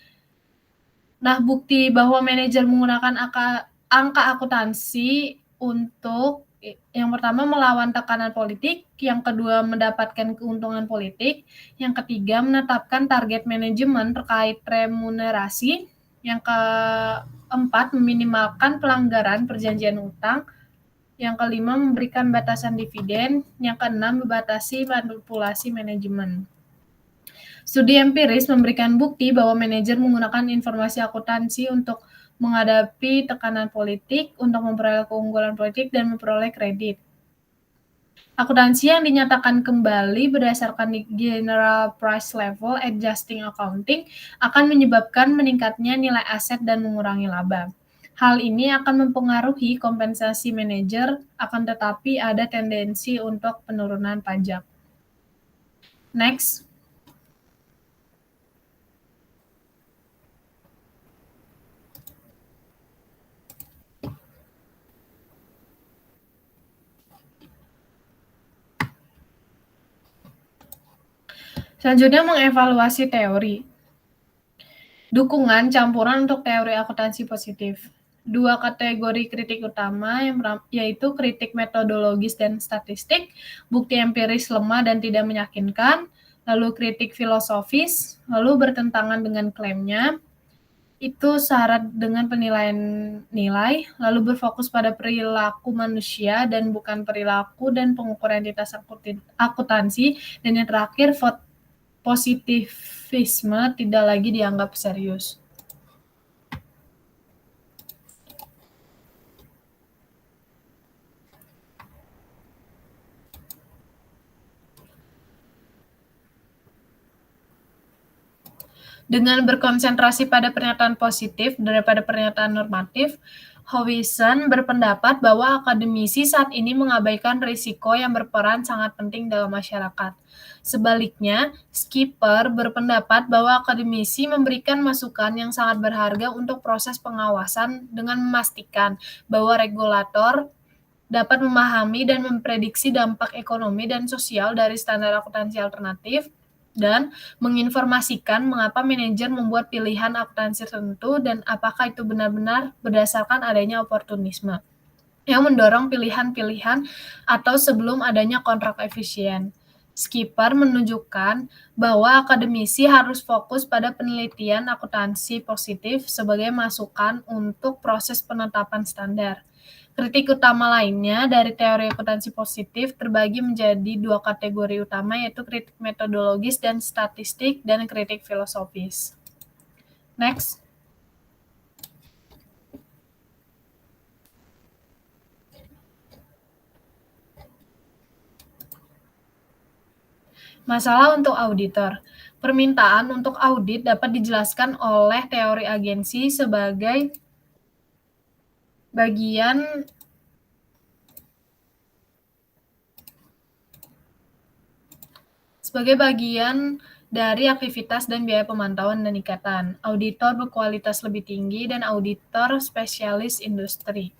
Nah, bukti bahwa manajer menggunakan angka akuntansi untuk yang pertama melawan tekanan politik, yang kedua mendapatkan keuntungan politik, yang ketiga menetapkan target manajemen terkait remunerasi, yang keempat meminimalkan pelanggaran perjanjian utang, yang kelima memberikan batasan dividen, yang keenam membatasi manipulasi manajemen. Studi empiris memberikan bukti bahwa manajer menggunakan informasi akuntansi untuk menghadapi tekanan politik, untuk memperoleh keunggulan politik, dan memperoleh kredit. Akuntansi yang dinyatakan kembali berdasarkan General Price Level Adjusting Accounting akan menyebabkan meningkatnya nilai aset dan mengurangi laba. Hal ini akan mempengaruhi kompensasi manajer, akan tetapi ada tendensi untuk penurunan pajak. Next. Selanjutnya mengevaluasi teori. Dukungan campuran untuk teori akuntansi positif. Dua kategori kritik utama yaitu kritik metodologis dan statistik, bukti empiris lemah dan tidak meyakinkan, lalu kritik filosofis, lalu bertentangan dengan klaimnya, itu syarat dengan penilaian nilai, lalu berfokus pada perilaku manusia dan bukan perilaku dan pengukuran entitas akuntansi, dan yang terakhir positivisme tidak lagi dianggap serius. Dengan berkonsentrasi pada pernyataan positif daripada pernyataan normatif, Howison berpendapat bahwa akademisi saat ini mengabaikan risiko yang berperan sangat penting dalam masyarakat. Sebaliknya, Skipper berpendapat bahwa akademisi memberikan masukan yang sangat berharga untuk proses pengawasan dengan memastikan bahwa regulator dapat memahami dan memprediksi dampak ekonomi dan sosial dari standar akuntansi alternatif dan menginformasikan mengapa manajer membuat pilihan akuntansi tertentu dan apakah itu benar-benar berdasarkan adanya oportunisme yang mendorong pilihan-pilihan atau sebelum adanya kontrak efisien. Skipper menunjukkan bahwa akademisi harus fokus pada penelitian akuntansi positif sebagai masukan untuk proses penetapan standar. Kritik utama lainnya dari teori akuntansi positif terbagi menjadi dua kategori utama, yaitu kritik metodologis dan statistik dan kritik filosofis. Next. Masalah untuk auditor. Permintaan untuk audit dapat dijelaskan oleh teori agensi sebagai bagian dari aktivitas dan biaya pemantauan dan ikatan. Auditor berkualitas lebih tinggi dan auditor spesialis industri.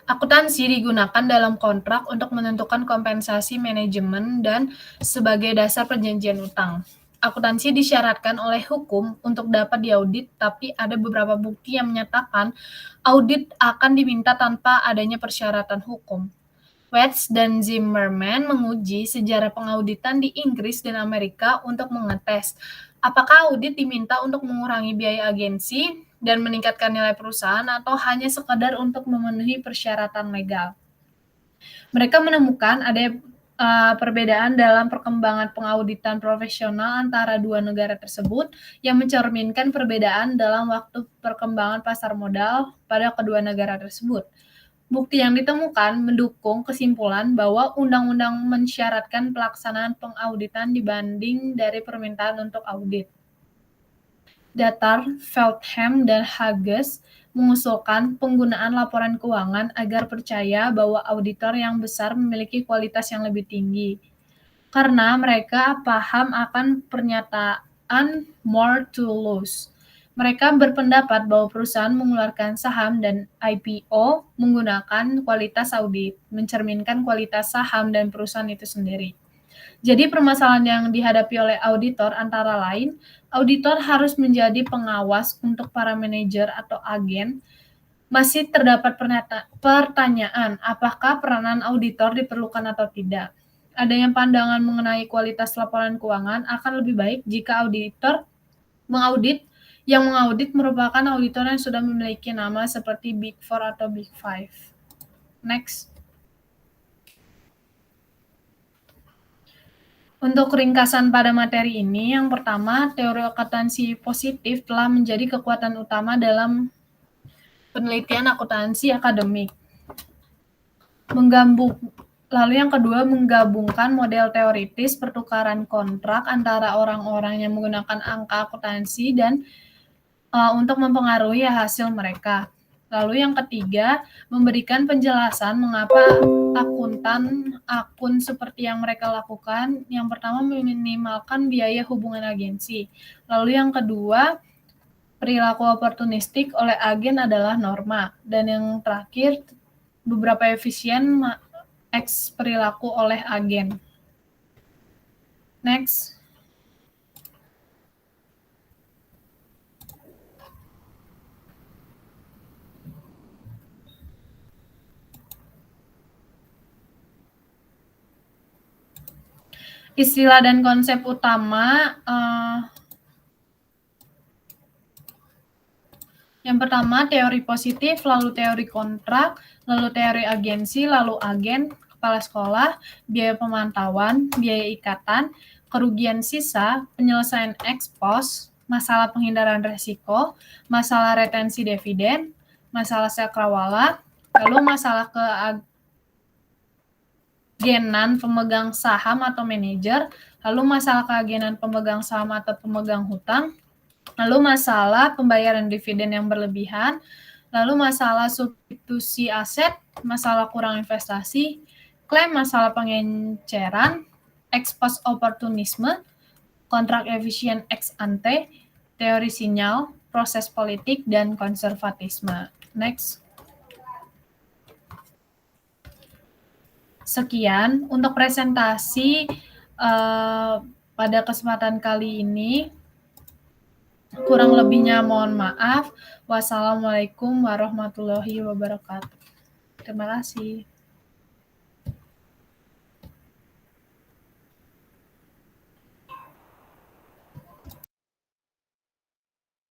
Akuntansi digunakan dalam kontrak untuk menentukan kompensasi manajemen dan sebagai dasar perjanjian utang. Akuntansi disyaratkan oleh hukum untuk dapat diaudit, tapi ada beberapa bukti yang menyatakan audit akan diminta tanpa adanya persyaratan hukum. Watts dan Zimmerman menguji sejarah pengauditan di Inggris dan Amerika untuk mengetes apakah audit diminta untuk mengurangi biaya agensi dan meningkatkan nilai perusahaan atau hanya sekadar untuk memenuhi persyaratan legal. Mereka menemukan ada perbedaan dalam perkembangan pengauditan profesional antara dua negara tersebut yang mencerminkan perbedaan dalam waktu perkembangan pasar modal pada kedua negara tersebut. Bukti yang ditemukan mendukung kesimpulan bahwa undang-undang mensyaratkan pelaksanaan pengauditan dibanding dari permintaan untuk audit. Datar, Feldham, dan Hages mengusulkan penggunaan laporan keuangan agar percaya bahwa auditor yang besar memiliki kualitas yang lebih tinggi, karena mereka paham akan pernyataan more to lose. Mereka berpendapat bahwa perusahaan mengeluarkan saham dan IPO menggunakan kualitas audit, mencerminkan kualitas saham dan perusahaan itu sendiri. Jadi permasalahan yang dihadapi oleh auditor antara lain, auditor harus menjadi pengawas untuk para manajer atau agen. Masih terdapat pertanyaan, apakah peranan auditor diperlukan atau tidak. Adanya pandangan mengenai kualitas laporan keuangan akan lebih baik jika auditor yang mengaudit merupakan auditor yang sudah memiliki nama seperti Big Four atau Big Five. Next. Untuk ringkasan pada materi ini, yang pertama, teori akuntansi positif telah menjadi kekuatan utama dalam penelitian akuntansi akademik. Lalu yang kedua, menggabungkan model teoritis pertukaran kontrak antara orang-orang yang menggunakan angka akuntansi dan untuk mempengaruhi hasil mereka. Lalu yang ketiga, memberikan penjelasan mengapa akun seperti yang mereka lakukan. Yang pertama, meminimalkan biaya hubungan agensi. Lalu yang kedua, perilaku oportunistik oleh agen adalah norma. Dan yang terakhir, beberapa efisien perilaku oleh agen. Next. Istilah dan konsep utama, yang pertama teori positif, lalu teori kontrak, lalu teori agensi, lalu agen, kepala sekolah, biaya pemantauan, biaya ikatan, kerugian sisa, penyelesaian ex post, masalah penghindaran risiko, masalah retensi dividen, masalah cakrawala, lalu masalah keagenan pemegang saham atau manajer, lalu masalah keagenan pemegang saham atau pemegang hutang, lalu masalah pembayaran dividen yang berlebihan, lalu masalah substitusi aset, masalah kurang investasi, klaim masalah pengenceran, ex post oportunisme, kontrak efisien ex ante, teori sinyal, proses politik, dan konservatisme. Next. Sekian untuk presentasi pada kesempatan kali ini. Kurang lebihnya mohon maaf. Wassalamualaikum warahmatullahi wabarakatuh. Terima kasih.